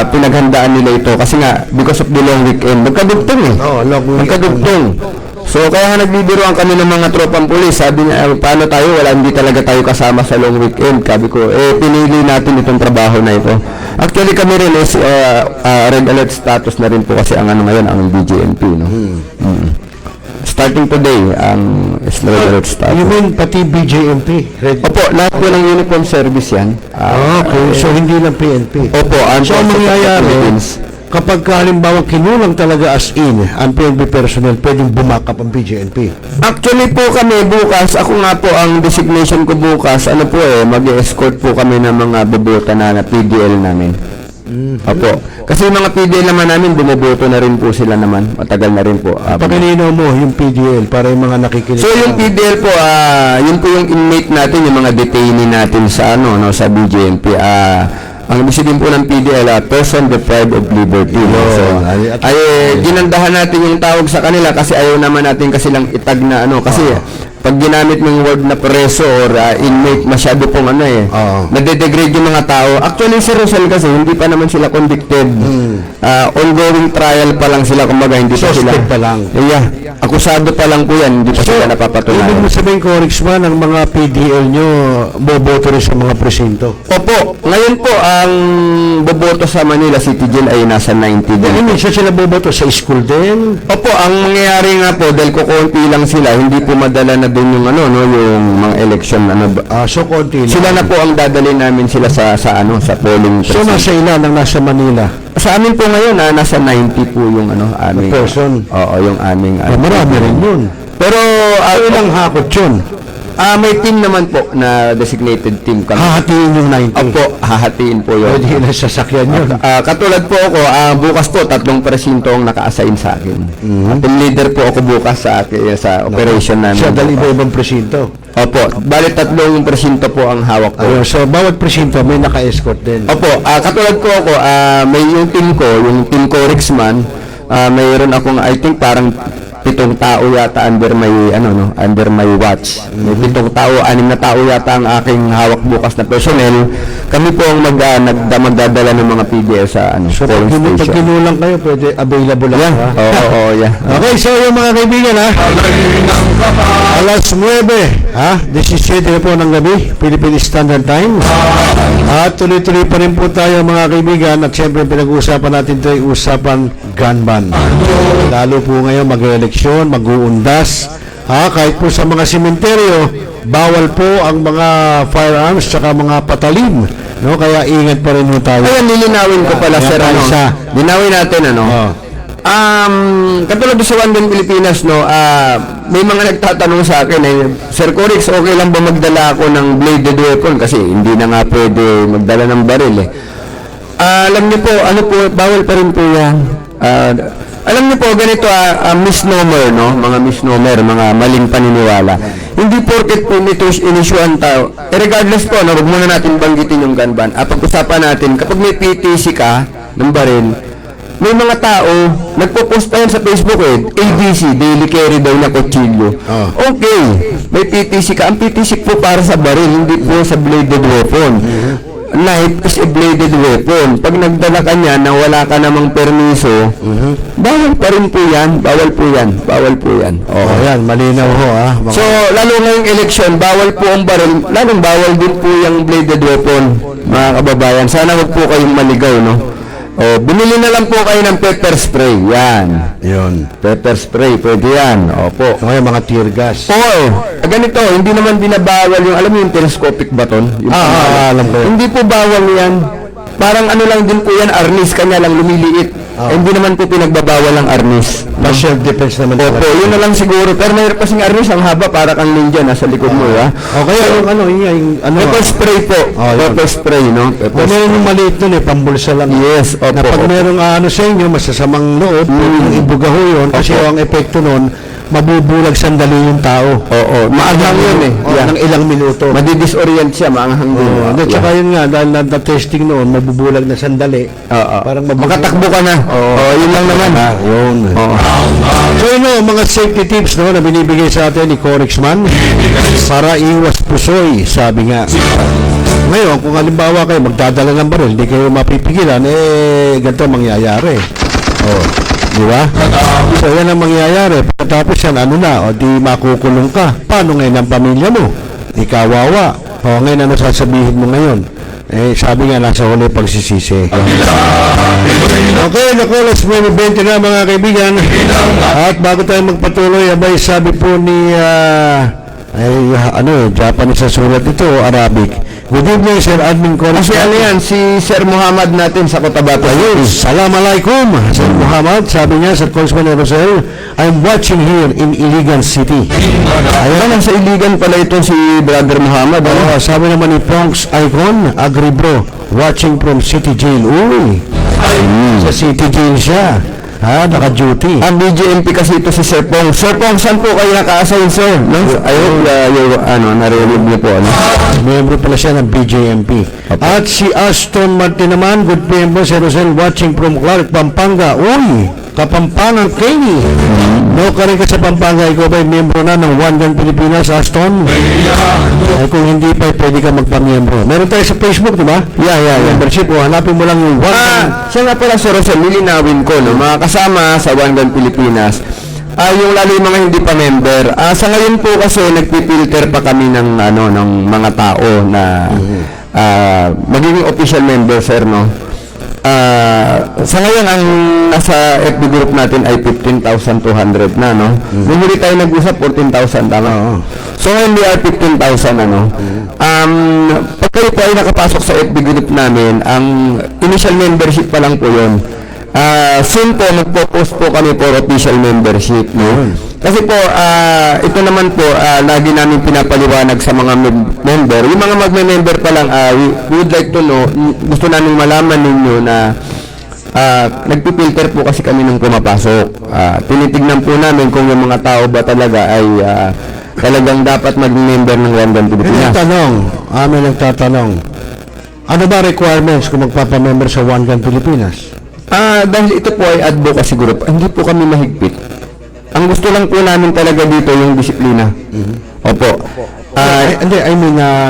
pinaghandaan nila ito kasi nga because of the long weekend magkadugtong magkadugtong. So kaya nagbibiroan kami ng mga tropang pulis, sabi niya paano tayo, hindi talaga tayo kasama sa long weekend. Sabi ko pinili natin itong trabaho na ito. Actually kami rin is red alert status na rin po kasi ang ngayon ang BJMP, no? Starting today, ang red alert status. You mean pati BJMP? Opo, lahat po ng uniform service yan. Okay, so hindi lang PNP. Opo, so ang mangyayari, kapag halimbawa kinulang talaga as in ang PNP personnel, pwedeng bumakap ang BJMP. Actually po kami bukas, ako nga po ang designation ko bukas, mag-escort po kami ng mga boboto na PDL namin. Opo. Kasi yung mga PDL naman namin, bumuboto na rin po sila naman. Matagal na rin po. Pakinino mo yung PDL para yung mga nakikinig. So yung PDL po, yun po yung inmate natin, yung mga detainee natin sa sa BJMP. Ang ibig sabihin po ng PDL, person deprived of liberty. So, ginandahan natin yung tawag sa kanila kasi ayaw naman natin kasi lang itag na kasi pag ginamit mo yung word na preso or inmate, masyado pong ano eh, Oo. nade-degrade yung mga tao. Actually, si Rosel kasi, hindi pa naman sila convicted. Ongoing trial pa lang sila, kumbaga, hindi pa sila. Suspect pa lang. Yeah, akusado pa lang po yan, hindi pa sila Ibig napapatunayan. mo sabihin, Congressman, ang mga PDL nyo, boboto rin sa mga presinto. Opo, ngayon po, ang boboto sa Manila City Jail ay nasa 90 din. Hindi, sila boboto sa school din. Opo, ang mangyayari nga po, dahil kukunti lang sila, hindi po madala na din yung ano, no, yung mga election, ano, So, konti lang. sila na po ang dadali namin sila sa ano, sa polling So, precinct. nasa ilan ang nasa Manila? Sa amin po ngayon, nasa 90 po yung ano, aming person. Oo, yung aming Marami rin yun. Pero Ilang hakot yun? may team naman po na designated team kami. Hahatiin yung 90. Opo, hahatiin po yun. Pwede na sasakyan yun. Katulad po ako, bukas po 3 presinto ang naka-assign sa akin. Team leader po ako bukas sa operation namin. Siya dahil iba-ibang presinto. Opo, bali 3 presinto po ang hawak ko. Ayun, so, bawat presinto may naka-escort din. Opo, katulad po ako, may yung team ko, yung team ko Rixman, mayroon akong, I think parang 7 tao yata under my watch. May 7 tao, 6 na tao yata ang aking hawak bukas na personnel. Kami po ang magdadala ng mga PDL sa So, polling pag station. kinulang kayo, pwede available lang. Yeah, ha? oo, yeah. Okay, so yung mga kaibigan ha, alas 9, ha? 17 na po ng gabi, Philippine Standard Time. At tuloy-tuloy pa rin po tayo mga kaibigan at syempre pinag-uusapan natin ito ay usapan gun ban. Lalo po ngayon mag-eleksyon, mag-uundas. Kahit po sa mga sementeryo, bawal po ang mga firearms tsaka mga patalim. No? Kaya ingat pa rin po tayo. Ayan, lilinawin ko pala, sir, ano. Linawin natin, ano. Katulad sa One Gun Pilipinas, no, may mga nagtatanong sa akin, Sir Corix, okay lang ba magdala ako ng bladed weapon? Kasi hindi na nga pwede magdala ng baril, eh. Alam niyo po, ano po, bawal pa rin po yan. Alam niyo po, ganito, misnomer, no? Mga misnomer, mga maling paniniwala. Hindi porket po nito inisyuhan tao. Regardless po, no, huwag muna natin banggitin yung gun ban. Pag-usapan natin, kapag may PTC ka ng baril, may mga tao, nagpo-post pa yan sa Facebook ABC, daily carry daw na kutsilyo. Okay, may PTC ka. Ang PTC po para sa baril, hindi po sa bladed weapon. Knife is a bladed weapon. Pag nagdala ka niya na wala ka namang permiso, bawal pa rin po yan. Bawal po yan. Bawal po yan. Ayan, malinaw ho ha. So, lalo ngayong eleksyon, bawal po ang baril. Lalong bawal din po yung bladed weapon, mga kababayan. Sana huwag po kayong maligaw, no? Binili na lang po kayo ng pepper spray. Yan. Yun. Pepper spray, pwede yan. Opo. So, ngayon mga tear gas. Ganito, hindi naman binabawal yung, alam mo yung telescopic baton? Yung alam ko yun. Hindi po bawal yan. Parang ano lang din po yan, arnis, kanya lang lumiliit. Hindi naman po pinagbabawal ang arnis. Self-defense naman. Opo, yun na lang siguro. Pero mayroon kasing arnis, ang haba, para kang ninja, nasa likod mo, ha? Okay, yung Pepper spray po. Pepper spray, no? Pepper Kung meron yung maliit nun pambulsa lang. Yes, opo. Na pag merong sa inyo, masasamang loob, yung ibuga ho yun, kasi ang epekto nun, mabubulag sandali yung tao. Maanghang yun, eh. Ng ilang minuto. Madidisorient siya, maanghang din. Tsaka yun nga, dahil na-testing noon, mabubulag na sandali. Parang makatakbo ka na. Yun lang naman. Yun. So yun mga safety tips no, na binibigay sa atin ni Corixman para iwas pusoy, sabi nga. Ngayon, kung halimbawa kayo magdadala ng baril, hindi kayo mapipigilan, ganito mangyayari. Di ba? So yan ang mangyayari. Pagkatapos yan, di makukulong ka. Paano ngayon ang pamilya mo? Di kawawa. Ngayon ano sasabihin mo ngayon? Sabi nga, nasa huli pagsisisi. Okay, naku, let's move 20 na mga kaibigan. At bago tayo magpatuloy, abay, sabi po ni Japanese sa sulat ito, Arabic. Good evening, Sir Admin Corix. Kasi ano yan, si Sir Muhammad natin sa Cotabato. Ayun, Assalamualaikum, Sir Muhammad. Sabi niya, Sir Congressman Rosel, I'm watching here in Iligan City. Ayun, sa Iligan pala ito si Brother Muhammad. Sabi naman ni Ponks Icon, Agribro, watching from City Jail. Uy, sa City Jail siya. Naka-duty. Ang BJMP kasi ito si Sir Pong. Sir Pong, saan po kayo naka-assign, sir? No? I hope narinig niyo po. Member pala siya ng BJMP. At si Aston Martin naman, good PM po, Sir Rosel, watching from Clark, Pampanga. Uy, Kapampangan, Kenny. No ka rin ka sa Pampanga, ikaw ba'y miyembro na ng One Gun Pilipinas, Aston? Ay, kung hindi pa, pwede ka magpamiyembro. Meron tayo sa Facebook, di ba? Yeah. Membership, hanapin mo lang yung One Gun. Siya nga pala, Sir Rosel, lilinawin ko, no, mga kasama sa One Gun Pilipinas, yung lalo yung mga hindi pa member. Sa ngayon po kasi nagpipilter pa kami ng mga tao na magiging official member, sir, no. Sa ngayon ang nasa FB group natin ay 15,200 na, no. Nung huli tayo nag-usap 14,000, tama. So ngayon we are 15,000, pag kayo po ay nakapasok sa FB group namin, ang initial membership pa lang po yun. Soon po, magpo-post po kami for official membership, no? Kasi po, ito naman po, lagi namin pinapaliwanag sa mga member. Yung mga magme-member pa lang, we would like to know, gusto namin malaman ninyo na nagpipilter po kasi kami nung pumapasok. Tinitignan po namin kung yung mga tao ba talaga ay talagang dapat mag-member ng One Gun Pilipinas. Nagtatanong, ano ba requirements kung magpapamember sa One Gun Pilipinas? Dahil ito po ay advocacy group, hindi po kami mahigpit. Ang gusto lang po namin talaga dito yung disiplina. Opo.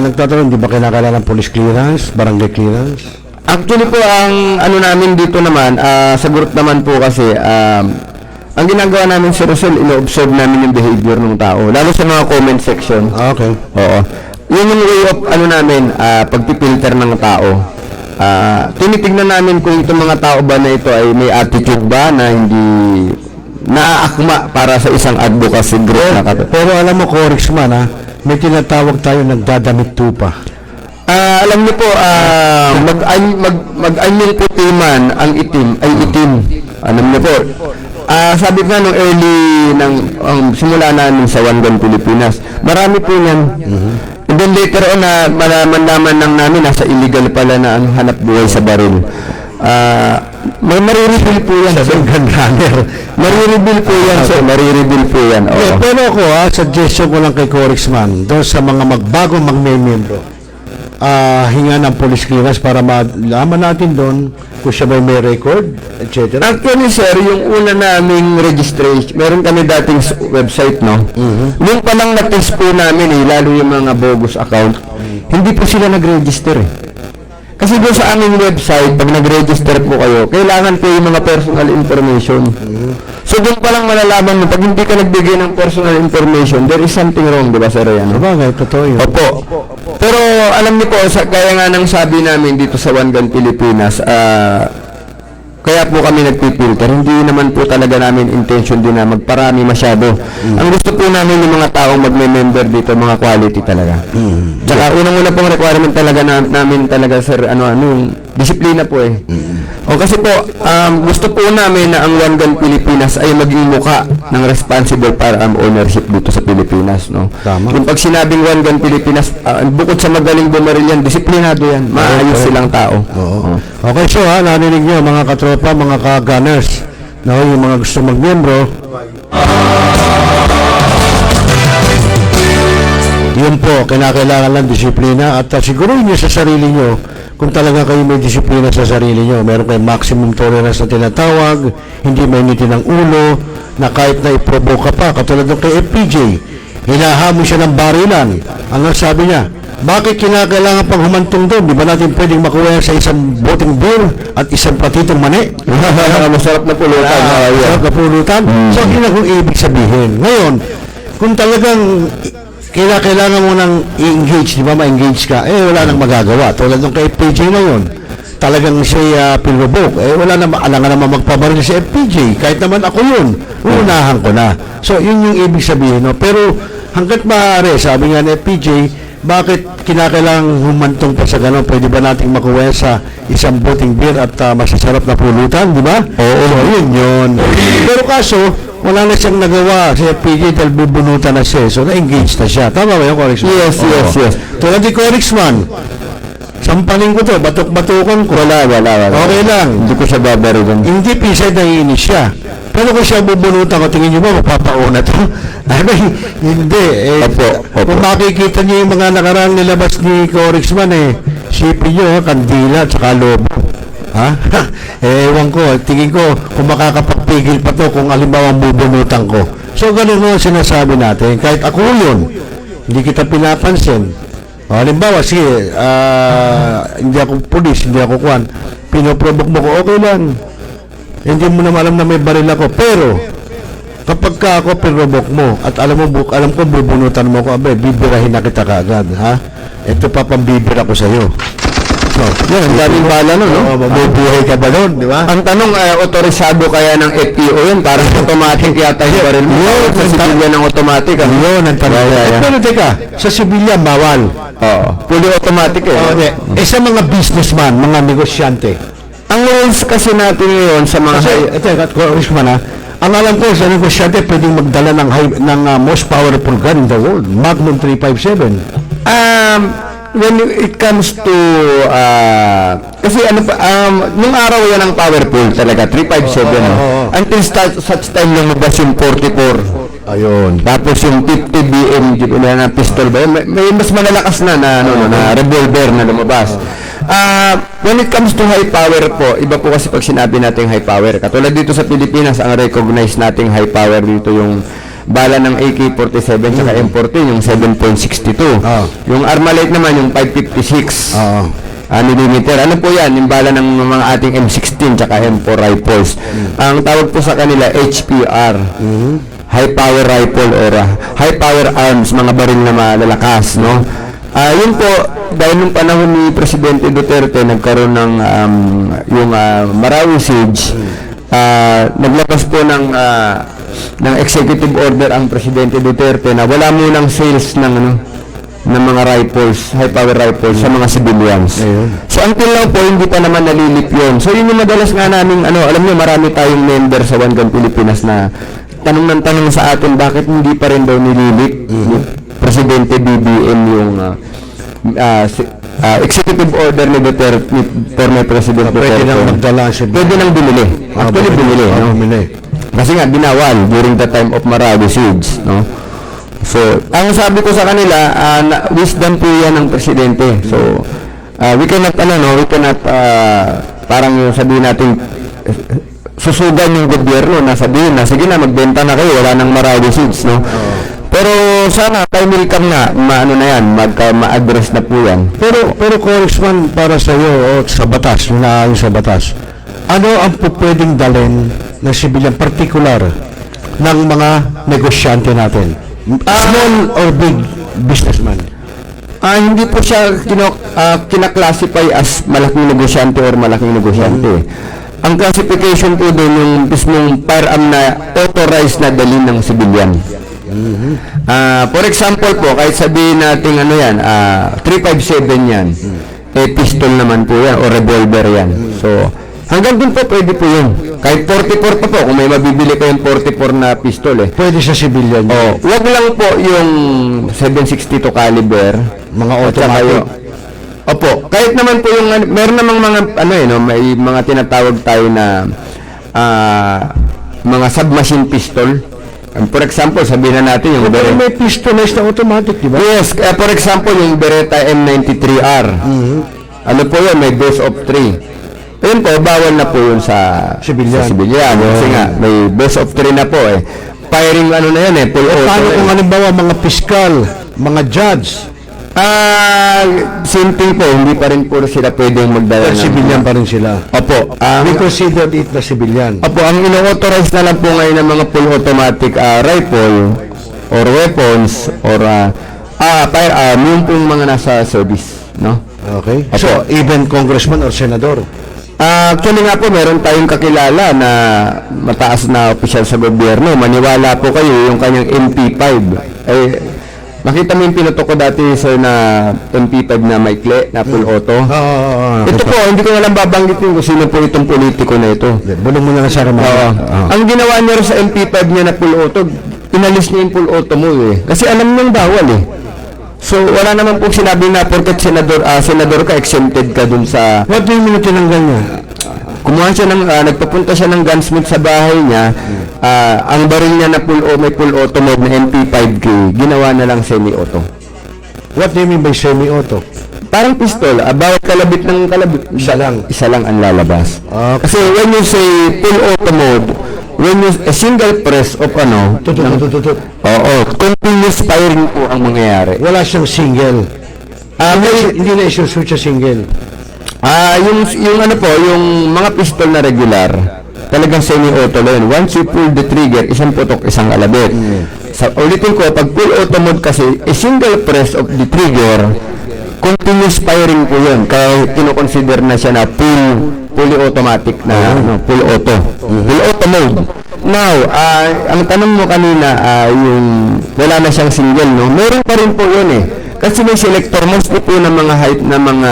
Nagtatanong, di ba kinakailangan ng police clearance, barangay clearance? Actually po, ang namin dito naman, sa group naman po kasi, ang ginagawa namin sa Rosel, ino-observe namin yung behavior ng tao, lalo sa mga comment section. Okay. Oo. Yun yung way of, namin, pagpipilter ng tao. Tinitignan namin kung itong mga tao ba na ito ay may attitude ba na hindi naaakma para sa isang advocacy group na Pero alam mo, Congressman, may tinatawag tayo nagdadamit tupa. Alam niyo po, mag-anyong puti man ang itim ay itim. Alam niyo po, sabi nga nung early simula namin sa One Gun Pilipinas, marami po yan. And then later on, malaman lang namin nasa illegal pala na ang hanap buhay sa baril. May marireveal po yan. Sa gun runner. Marireveal po yan, sir. Marireveal po yan. Okay, pero ako, suggestion ko lang kay Congressman, doon sa mga magbagong magme-membro, hinga ng police clearance para malaman natin doon kung siya may record, etc. Actually, sir, yung una naming registration, meron kami dating website, no? Nung palang na-test po namin, lalo yung mga bogus account, hindi po sila nag-register, Kasi doon sa aming website, pag nag-register po kayo, kailangan po yung mga personal information. So doon pa lang malalaman mo, pag hindi ka nagbigay ng personal information, there is something wrong, di ba, sir? Sabagay, totoo yun. Opo. Pero alam niyo po, kaya nga nang sabi namin dito sa One Gun Pilipinas, kaya po kami nagpipilter, hindi naman po talaga namin intention din na magparami masyado. Ang gusto po namin yung mga taong magme-member dito, mga quality talaga. Tsaka unang-una pong requirement talaga namin talaga, sir, yung disiplina po . O kasi po, gusto po namin na ang One Gun Pilipinas ay maging muka ng responsible firearm ownership dito sa Pilipinas, no? Tama. Yung pag sinabing One Gun Pilipinas, bukod sa magaling bumaril yan, disiplinado yan, maayos silang tao. Oo. Okay, so narinig nyo mga katropa, mga ka-gunners, yung mga gusto mag-membro, yun po, kinakailangan lang disiplina at siguruhin nyo sa sarili nyo kung talaga kayo may disiplina sa sarili nyo. Meron kayong maximum tolerance na tinatawag, hindi mainitin ang ulo, na kahit na iprovoke ka pa, katulad ng kay FPJ, hinahamon siya ng barilan. Ano sabi niya? Bakit kinakailangan pang humantong doon? Di ba natin pwedeng makuha sa isang boteng beer at isang platitong mani? Masarap na pulutan. Masarap na pulutan. So, yun ang ibig sabihin. Ngayon, kung talagang kailangan mo nang i-engage, di ba, ma-engage ka, wala nang magagawa. Tulad ng kay FPJ na yun, talagang siya pinrobok, wala na, alangan naman magpabaril si FPJ, kahit naman ako yun, uunahan ko na. So, yun yung ibig sabihin, no? Pero, hanggat maaari, sabi nga ni FPJ, bakit kinakailangang humantong pa sa gano'n? Pwede ba nating makuha sa isang boteng beer at masasarap na pulutan, di ba? Oo, so, yun. Pero kaso, wala na siyang nagawa si FPJ dahil bubunutan na siya. So, na-engage na siya. Tama ba yung Congressman? Yes. Tulad ni Congressman, sampaling ko to, batok-batukan ko. Wala. Okay lang. Hindi ko siya babarigan. Hindi pisay na iinis siya. Pero kung siya bubunutan ko, tingin niyo ba, mapapauna to? Hindi. Opo. Kung makikita niyo yung mga nakarang nilabas ni Congressman, sipin niyo, kandila at saka lobo. Ha? Ewan ko, tingin ko kung makakapagpigil pa to kung halimbawa bubunutan ko. So, ganun mo ang sinasabi natin. Kahit ako yun, hindi kita pinapansin. O, halimbawa, sige, hindi ako pulis, hindi ako kwan. Pinoprovoke mo ko, okay lang. Hindi mo naman alam na may baril ako. Pero, kapag ka ako pinrovoke mo, at alam ko bubunutan mo ko, abe, bibirahin na kita kaagad, ha? Ito pa pambibira ko sa'yo. So, Yan, ang daming bala nun, no? mabubuhay ka ba nun, di ba? Ang tanong, otorisado kaya ng FPO yun? Parang automatic yata yung baril mo. Sa civilian ng automatic. Yun, ang tanong. Pero teka, sa civilian, bawal. Oo. Fully automatic eh. Sa mga businessman, mga negosyante. Ang rules kasi natin ngayon sa mga... Kasi, Congressman, ha? Ang alam ko, sa negosyante, pwedeng magdala ng most powerful gun in the world, Magnum 357. When it comes to kasi nung araw yan ang powerful talaga 357 until such time lumabas yung 44 Ayun. tapos yung 50 BM na pistol ba yun? May mas malalakas na revolver na lumabas. When it comes to high power po, iba po kasi pag sinabi natin high power, katulad dito sa Pilipinas ang recognize nating high power dito yung bala ng AK-47 saka M14 yung 7.62. Yung Armalite naman yung 556 millimeter. Ano po yan? Yung bala ng mga ating M16 saka M4 rifles. Ang tawag po sa kanila HPR. High power rifle or high power arms, mga baril na malalakas, no? Yun po, dahil nung panahon ni Presidente Duterte nagkaroon ng yung Marawi siege, naglabas po ng executive order ang Presidente Duterte na wala munang sales ng mga rifles, high power rifles sa mga civilians. So until now po hindi pa naman nalilip yun. So yun yung madalas nga namin alam niyo marami tayong member sa One Gun Pilipinas na tanong ng tanong sa atin bakit hindi pa rin daw nililip ni Presidente BBM yung executive order ni Duterte, ni former President Duterte. Pwede nang magdala siya. Pwede nang bumili. Actually bumili, no? Kasi nga binawal during the time of Marawi siege, no? So, ang sabi ko sa kanila, wisdom po yan ng presidente. So, we cannot parang yung sabihin natin susugan yung gobyerno na sabihin na sige na magbenta na kayo, wala nang Marawi siege, no? Pero sana time will come na ma-address na po yan. Pero Congressman, para sa iyo sa batas, yung sa batas, ano ang pwedeng dalhin na civilian particular ng mga negosyante natin? Small or big businessman? Hindi po siya kina-classify as malaking negosyante or malaking negosyante. Ang classification po doon yung mismong firearm na authorized na dalhin ng civilian. For example po, kahit sabihin natin 357 yan, pistol naman po yan o revolver yan. So, hanggang dun po pwede po yun. Kahit 44 pa po, kung may mabibili ko yung 44 na pistol Pwede sa civilian. Wag lang po yung 762 caliber, mga automatic. Opo, kahit naman po yung meron namang mga may mga tinatawag tayo na mga submachine pistol. For example, sabihin na natin yung Pero may pistolized na automatic, di ba? Yes, for example, yung Beretta M93R. Ano po yun? May dose of 3. Ayun po, bawal na po yun sa civilian. Kasi nga, may dose of 3 na po Firing full auto. Paano kung halimbawa mga piskal, mga judge? Same thing po, hindi pa rin po sila pwedeng magdala ng civilian pa rin sila. Opo. We consider it na civilian. Opo, ang ino-authorize na lang po ngayon ng mga full automatic rifle or weapons or firearm, yung pong mga nasa service, no? Okay. Opo. So, even congressman or senador? Actually nga po, meron tayong kakilala na mataas na opisyal sa gobyerno. Maniwala po kayo, yung kanyang MP5. Makita mo yung pinuto ko dati, sir, na MP5 na maikli, na full auto. Ito po, hindi ko na lang babanggitin kung sino po itong politiko na ito. Bulong mo na sa akin. Ang ginawa niya rin sa MP5 niya na full auto, inalis niya yung full auto mo Kasi alam niyang bawal So, wala naman po sinabi na porket senador ka, exempted ka dun sa... What do you mean tinanggal niya? Kumuha siya nagpapunta siya ng gunsmith sa bahay niya, ang baril niya na may full auto mode na MP5K, ginawa na lang semi-auto. What do you mean by semi-auto? parang pistol, bawat kalabit ng kalabit, isa lang ang lalabas. Kasi when you say full auto mode, when you a single press of continuous firing po ang mangyayari. Wala siyang single. Hindi na isuswitch sa single. Yung ano po, yung mga pistol na regular, talagang semi-auto lang. Once you pull the trigger, isang putok, isang alabit. Ulitin ko, pag full auto mode kasi, a single press of the trigger, continuous firing po yun. Kaya kinoconsider na siya na fully automatic na full auto. Full auto mode. Now, ang tanong mo kanina, yung wala na siyang single, no? Meron pa rin po yun eh. Kasi may selector, mostly po ng mga height na mga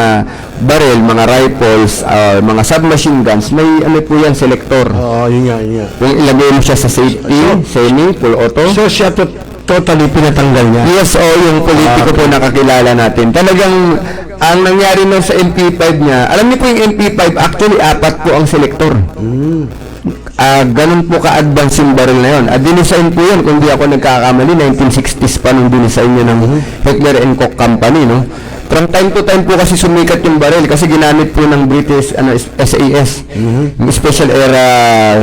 barrel, mga rifles, mga submachine guns, may ano po yan, selector. Yun nga. Yung ilagay mo siya sa safety, semi, full auto. So siya totally pinatanggal niya. Yes, yung politiko po nakakilala natin. Talagang, ang nangyari no sa MP5 niya, alam niyo po yung MP5, actually, 4 po ang selector. Ganun po ka-advance yung barrel na yun. Dinisign po yun, kung di ako nagkakamali, 1960s pa nung dinisign yun ng Heckler & Koch Company, no? From time to time po kasi sumikat yung barrel kasi ginamit po ng British SAS, yung Special Air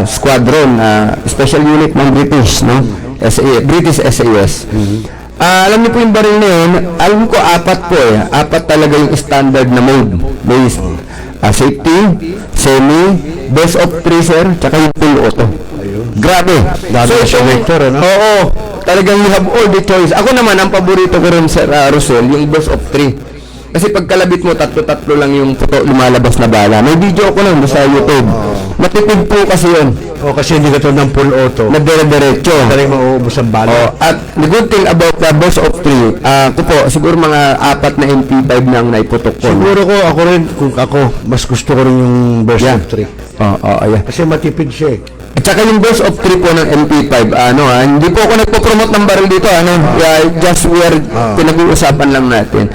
Squadron, special unit ng British, no? British SAS. Alam niyo po yung barrel na yun, alam ko 4 po eh. 4 talaga yung standard na mode. Based safety, semi, best of 3 sir, tsaka yung full auto. Grabe. So, oo, talagang you have all the choice. Ako naman, ang paborito ko rin sir, Rosel, yung best of 3. Kasi pag kalabit mo, tatlo lang yung lumalabas na bala. May video ko lang sa YouTube. Matipid po kasi yun. Kasi hindi ka to ng full auto. Na dire-diretso. Talagang mauubos ang bala. At the good thing about the best of 3, ako po, siguro mga 4 na MP5 na ang naiputok ko. Siguro ko, ako rin, kung ako, mas gusto ko rin yung best of 3. Yeah. Kasi matipid siya eh. At saka yung best of 3 po ng MP5, hindi po ako nagpo-promote ng barrel dito, just we're pinag-uusapan lang natin.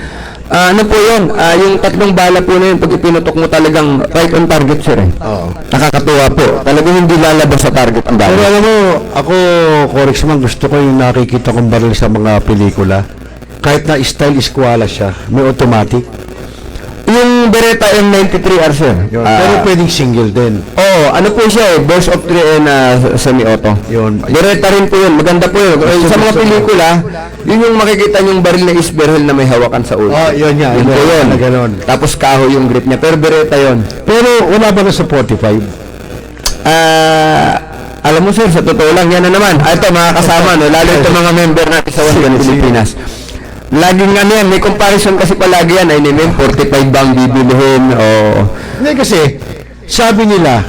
Ano po yun? Yung 3 bala po na yun, pag ipinutok mo talagang right on target, sir. Nakakatuwa po. Talagang hindi lalabas sa target ang bala. Pero alam mo, ako, Corexman, gusto ko yung nakikita kong baril sa mga pelikula. Kahit na style eskwala siya, may automatic. Yung Beretta M93R, sir. Pero pwedeng single din. Ano po siya eh, burst of 3 and semi-auto. Yun. Beretta rin po yun, maganda po yun. Sa mga pelikula, yun yung makikita yung baril na isberhel na may hawakan sa ulo. Yun nga. Yun po yun. Ganon. Tapos kahoy yung grip niya, pero Beretta yun. Pero wala ba na sa 45? Alam mo sir, sa totoo lang, yan na naman. Ito mga kasama, no? Lalo ito mga member natin sa One Gun Pilipinas. Laging nga yan, may comparison kasi palagi yan, ay naman 45 bang bibilihin Hindi kasi, sabi nila,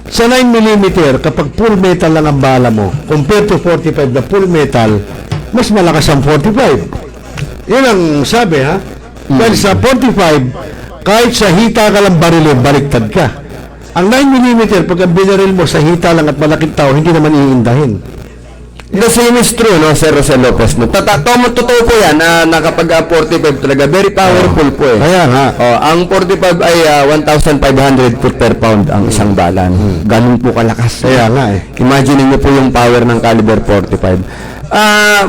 sa 9mm, kapag full metal lang ang bala mo, compared to 45 na full metal, mas malakas ang 45. Yun ang sabi, ha? Dahil sa 45, kahit sa hita ka lang barilin, baliktad ka. Ang 9mm, pag ang binaril mo sa hita lang at malaking tao, hindi naman iindahin. The same is true, no, Sir Rosel Lopez. No? Totoo po yan na kapag 45 talaga, very powerful po eh. Kaya nga. Ang 45 ay 1,500 foot per pound ang isang bala. Ganun po kalakas. Kaya nga eh. Imagine niyo po yung power ng caliber 45.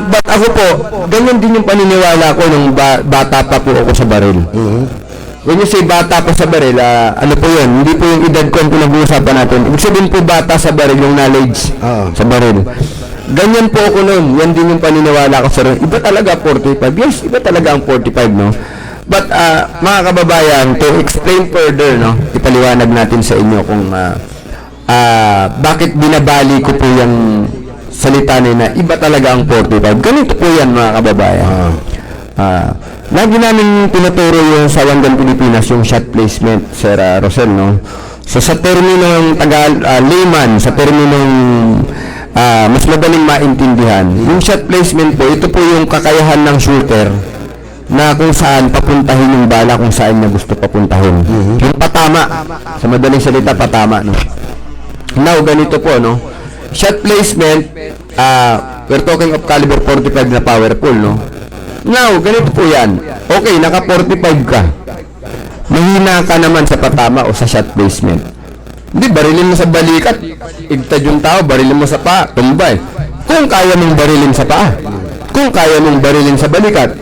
But ako po, ganyan din yung paniniwala ko nung bata pa po ako sa baril. When you say bata pa sa baril, ano po yun? Hindi po yung edad ko ang pinag-uusapan natin. Ibig sabihin po bata sa baril, yung knowledge sa baril. Ganyan po ako noon. Yan din yung paniniwala ko, sir. Iba talaga 45. Yes, iba talaga ang 45, no? But, mga kababayan, to explain further, no? Ipaliwanag natin sa inyo kung bakit binabali ko po yung salita na iba talaga ang 45. Ganito po yan, mga kababayan. Lagi namin tinuturo yung sa One Gun Pilipinas, yung shot placement, Sir Rosel, no? So, sa terminong layman, sa terminong mas madaling maintindihan. Yung shot placement po, ito po yung kakayahan ng shooter na kung saan papuntahin yung bala, kung saan niya gusto papuntahin. Yung patama, sa madaling salita, patama, no? Now, ganito po, no? Shot placement, we're talking of caliber 45 na powerful, no? Now, ganito po yan. Okay, naka 45 ka. Mahina ka naman sa patama o sa shot placement. Hindi, barilin mo sa balikat, igtad yung tao, barilin mo sa paa, tumbay. Kung kaya mong barilin sa paa, kung kaya mong barilin sa balikat,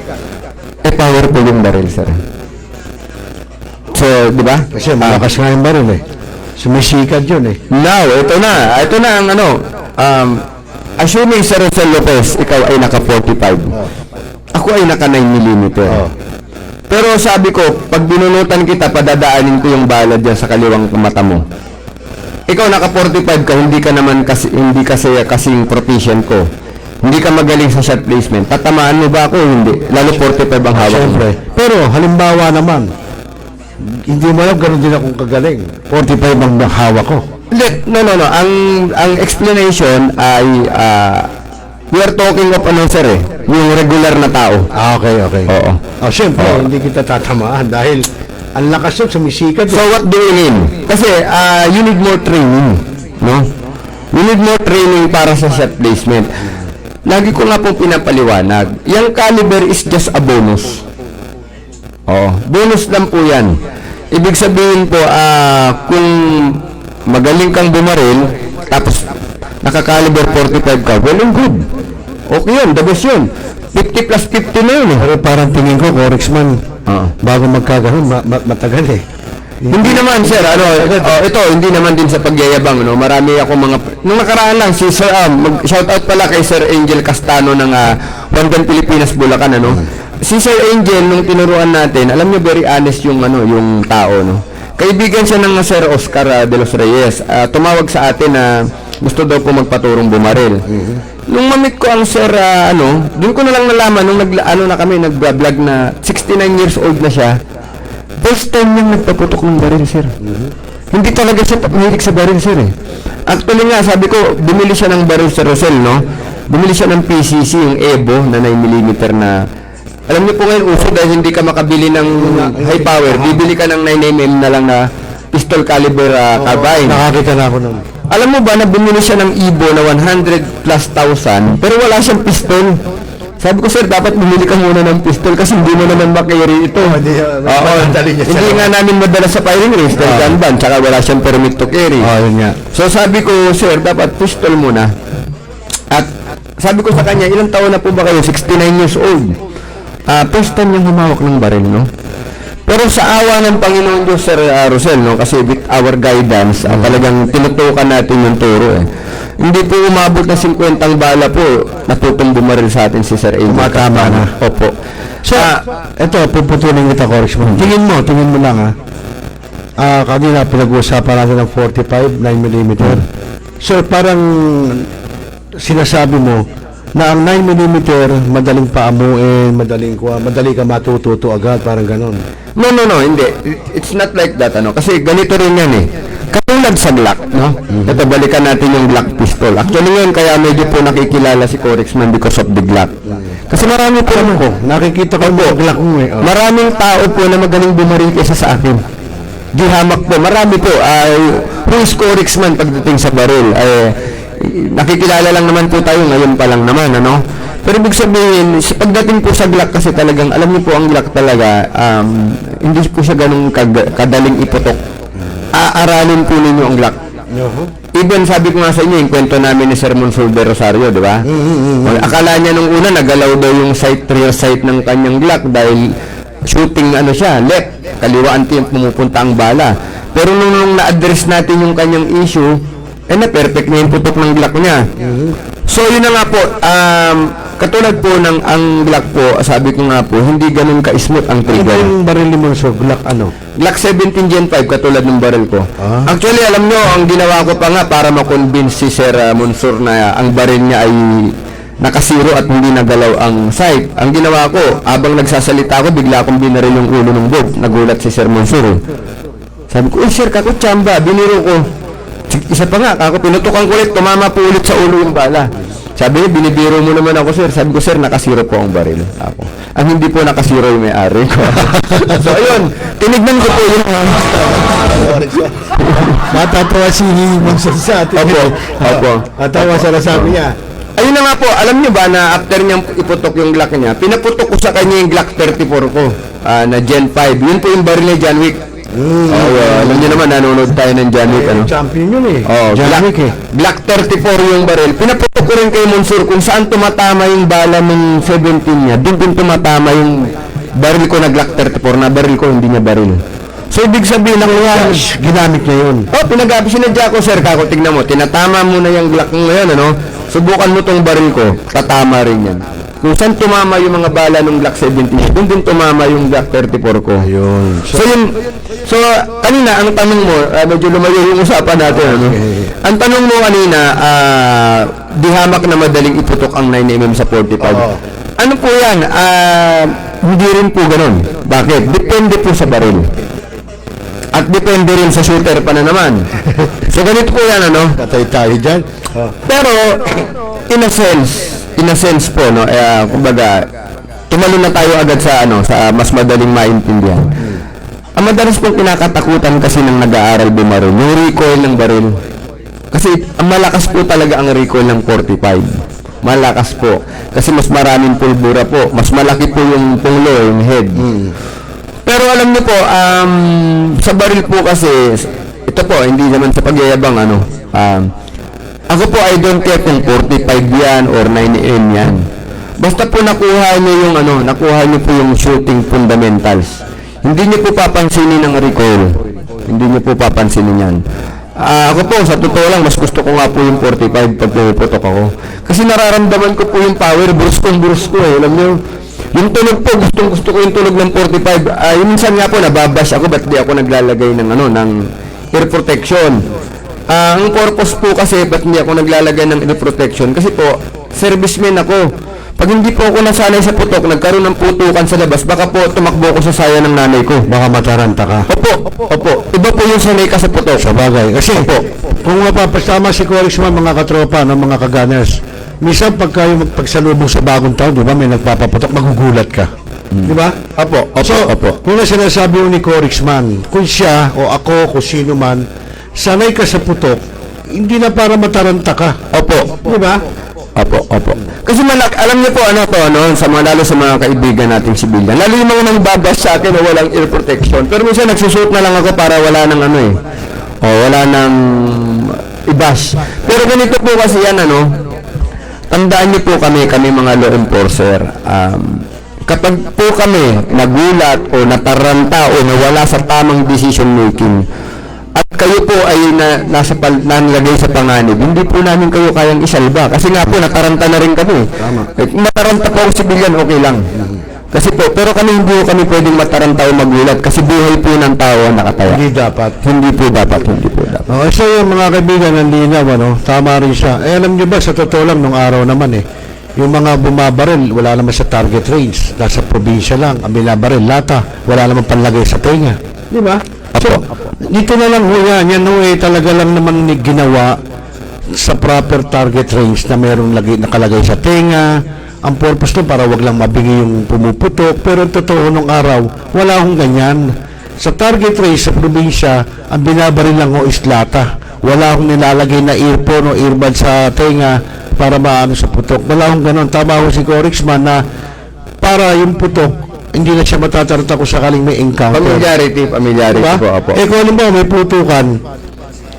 powerful yung baril, sir. So, di ba? Kasi malakas nga yung baril eh. Sumisikat yun eh. Now, ito na ang ano, assuming Sir Rosel Lopez, ikaw ay naka 45. Ako ay naka 9mm. Pero sabi ko, pag binunutan kita, padadaanin ko yung bala dyan sa kaliwang mata mo. Ikaw naka 45 ka, hindi ka naman kasi kasing proficient ko. Hindi ka magaling sa shot placement. Tatamaan mo ba ako? Hindi. Lalo 45 ang hawak mo. Siyempre. Pero halimbawa naman, hindi mo alam, gano'n din akong kagaling. 45 ang hawak ko. No. Ang explanation ay we are talking of ano, sir, yung regular na tao. Okay. Oo. Siyempre, hindi kita tatamaan dahil ang lakas yun, sumisikat. So what do you mean? Kasi you need more training, no? You need more training para sa shot placement. Lagi ko nga pong pinapaliwanag, yung caliber is just a bonus. Bonus lang po yan. Ibig sabihin po, kung magaling kang bumaril, tapos naka-caliber 45 ka, well and good. Okay yun, the best yun. 50 plus 50 na yun eh. Pero parang tingin ko, Corexman, bago magkagano'n, matagal eh. Hindi naman, sir. Ito, hindi naman din sa pagyayabang, no? Marami ako nung nakaraan lang, si Sir, shout out pala kay Sir Angel Castano ng One Gun Pilipinas, Bulacan, ano? Si Sir Angel, nung tinuruan natin, alam niyo, very honest yung tao, no? Kaibigan siya ng Sir Oscar de los Reyes. Tumawag sa atin na gusto daw po magpaturong bumaril. Nung mamit ko ang Sir, doon ko na lang nalaman, nung nag-vlog na 69 years old na siya, first time niyang nagpaputok ng baril, sir. Hindi talaga siya mahilig sa baril, sir, eh. Actually nga, sabi ko, bumili siya ng baril sa Rosel, no? Bumili siya ng PCC, yung Evo, na 9mm na... Alam niyo po ngayon, uso, dahil hindi ka makabili ng high power, bibili ka ng 9mm na lang na pistol caliber carbine. Nakakita na ako nun. Alam mo ba na bumili siya ng Evo na 100 plus thousand, pero wala siyang pistol? Sabi ko, sir, dapat bumili ka muna ng pistol kasi hindi mo naman makarry ito. Hindi nga namin madala sa firing range dahil gun ban, tsaka wala siyang permit to carry. Yun nga. So sabi ko, sir, dapat pistol muna. At sabi ko sa kanya, ilang taon na po ba kayo? 69 years old. First time niyang humawak ng baril, no? Pero sa awa ng Panginoon Diyos, Sir Rosel, no? Kasi with our guidance, talagang tinutukan natin yung turo, eh. Hindi po umabot na 50 bala po, natutong bumaril sa atin si Sir Angel. Tumatama na. Opo. So, ito, puputunin kita, Corexman. Tingin mo lang, kanina pinag-uusapan natin ng 45, 9mm. So, parang sinasabi mo na ang 9mm madaling paamuin, madali ka matututo agad, parang ganon. No, hindi. It's not like that, kasi ganito rin yan, eh. Katulad sa Glock, no? Ito, balikan natin yung Glock pistol. Actually ngayon, kaya medyo po nakikilala si Corexman because of the Glock. Kasi marami po nakikita ko yung Glock mo, eh. Maraming tao po na magaling bumaril kaysa sa akin. Gihamak po. Marami po. Who is Corexman pagdating sa baril? Nakikilala lang naman po tayo ngayon pa lang naman, ano? Pero ibig sabihin, pagdating po sa Glock kasi talagang, alam niyo po ang Glock talaga, hindi po siya ganun kadaling iputok. Aaralin po ninyo ang Glock. Even sabi ko nga sa inyo, yung kwento namin ni Sir Monsur de Rosario, di ba? Akala niya nung una, nagalaw daw yung rear sight ng kanyang Glock dahil shooting siya, left, kaliwaan pumupunta ang bala. Pero nung na-address natin yung kanyang issue, na-perfect na yung putok ng Glock niya. So, yun na nga po, katulad po ng ang Glock po, sabi ko nga po, hindi ganun ka-smooth ang trigger. Ito yung baril ni Monsur, Glock Glock 17 Gen 5, katulad ng baril ko. Actually, alam nyo, ang ginawa ko pa nga para makonvince si Sir Monsur na ang baril niya ay nakasiro at hindi nagalaw ang sight. Ang ginawa ko, habang nagsasalita ako, bigla akong binaril yung ulo ng Bob. Nagulat si Sir Monsur. Sabi ko, sir, kakutsamba, biniro ko. Isa pa nga, ako pinutukan ko ulit, tumama po ulit sa ulo yung bala. Sabi niya, binibiro mo naman ako, sir. Sabi ko, sir, nakasiro po ang baril. Ako. Ang hindi po nakasiro yung may-ari ko. So, ayun, tinignan ko po yun. Matatawa si Monsur sa atin. Opo. Matawa sa nasabi niya. Ayun na nga po, alam niyo ba na after niyang iputok yung Glock niya, pinaputok ko sa kanya yung Glock 34 ko, na Gen 5. Yun po yung baril ni John Wick. Alam niyo naman, nanonood tayo ng John Wick, Champion yun, eh. John Wick, Glock 34 yung baril. Pinaputok ko rin kay Monsur kung saan tumatama yung bala ng 17 niya. Doon tumatama yung baril ko na Glock 34, na baril ko, hindi niya baril. So, ibig sabihin ng yan, Ginamit niya yun. sinadya ko, sir, kako, tignan mo, tinatama mo na yung Glock mo ngayon, ano? Subukan mo tong baril ko, tatama rin yan. Kung saan tumama yung mga bala ng Glock 17, doon din tumama yung Glock 34 ko. Ayun. So, kanina, ang tanong mo, medyo lumayo yung usapan natin, ano? Ang tanong mo kanina, di hamak na madaling iputok ang 9mm sa 45. Ano po yan? Hindi rin po ganun. Bakit? Depende po sa baril. At depende rin sa shooter pa na naman. So, ganito po yan, ano? Patay tayo dyan. Pero, in a sense po, no, kumbaga, tumalo na tayo agad sa, sa mas madaling maintindihan. Ang madalas pong kinakatakutan kasi ng nag-aaral bumaril, yung recoil ng baril. Kasi, ang malakas po talaga ang recoil ng 45. Malakas po. Kasi mas maraming pulbura po. Mas malaki po yung punglo, yung head. Pero alam niyo po, sa baril po kasi, ito po, hindi naman sa pagyayabang, ako po, I don't care kung 45 yan or 9mm yan. Basta po nakuha niyo yung, nakuha niyo po yung shooting fundamentals. Hindi niyo po papansinin ang recoil. Hindi niyo po papansinin yan. Ako po, sa totoo lang, mas gusto ko nga po yung 45 pag puputok ako. Kasi nararamdaman ko po yung power, bruskong brusko eh. Alam niyo, yung tunog po, gusto ko yung tunog ng 45. Yung minsan nga po, nababash ako, ba't di ako naglalagay ng, ng ear protection. Ang purpose po kasi, ba't hindi ako naglalagay ng ear protection? Kasi po, serviceman ako. Pag hindi po ako nasanay sa putok, nagkaroon ng putukan sa labas, baka po tumakbo ko sa saya ng nanay ko. Baka mataranta ka. Opo. Iba po yung sanay ka sa putok. Sa bagay. Kasi kung mapapasama si Congressman, mga katropa, mga kagunners, minsan pagka yung magpagsalubong sa bagong taon, di ba, may nagpapaputok, magugulat ka. Di ba? Opo. Kung na sinasabi yung ni Congressman, kung siya o ako, kung sino man, sanay ka sa putok, hindi na para mataranta ka. Opo. Di ba? Opo. Kasi alam niyo po sa mga, lalo sa mga kaibigan nating sibilyan, lalo yung mga nang babas sa akin na walang ear protection. Pero minsan nagsusuot na lang ako para wala nang wala nang ibas. Pero ganito po kasi yan, tandaan niyo po kami mga law enforcer, kapag po kami nagulat o nataranta o nawala sa tamang decision making, at kayo po ay nalagay sa panganib, hindi po namin kayo kayang isalba. Kasi nga po, nataranta na rin kami. Mataranta po ang sibilyan, okay lang. Kasi po, pero hindi po kami pwedeng mataranta o magulat kasi buhay po ng tao ang nakataya. Hindi po dapat. Okay, so yung mga kaibigan, nandinaw, tama rin siya. Alam niyo ba, sa totoo lang, nung araw naman yung mga bumabaril, wala naman sa target range. Nasa probinsya lang, ang binabaril, lata, wala naman panlagay sa tenga. Di ba? So, dito na lang yan talaga lang naman ginawa sa proper target range na mayroong nakalagay sa tenga. Ang purpose to para wag lang mabingi yung pumuputok, pero totoo nung araw, wala akong ganyan. Sa target range sa probinsya, ang binabaril lang is lata. Wala akong nilalagay na earphone o earbud sa tenga para maano sa putok. Wala akong ganon. Tama ako si Congressman na para yung putok hindi na siya matataranta kung sakaling may encounter. Familiarity diba? Po, apo. Kung alam mo, may putukan,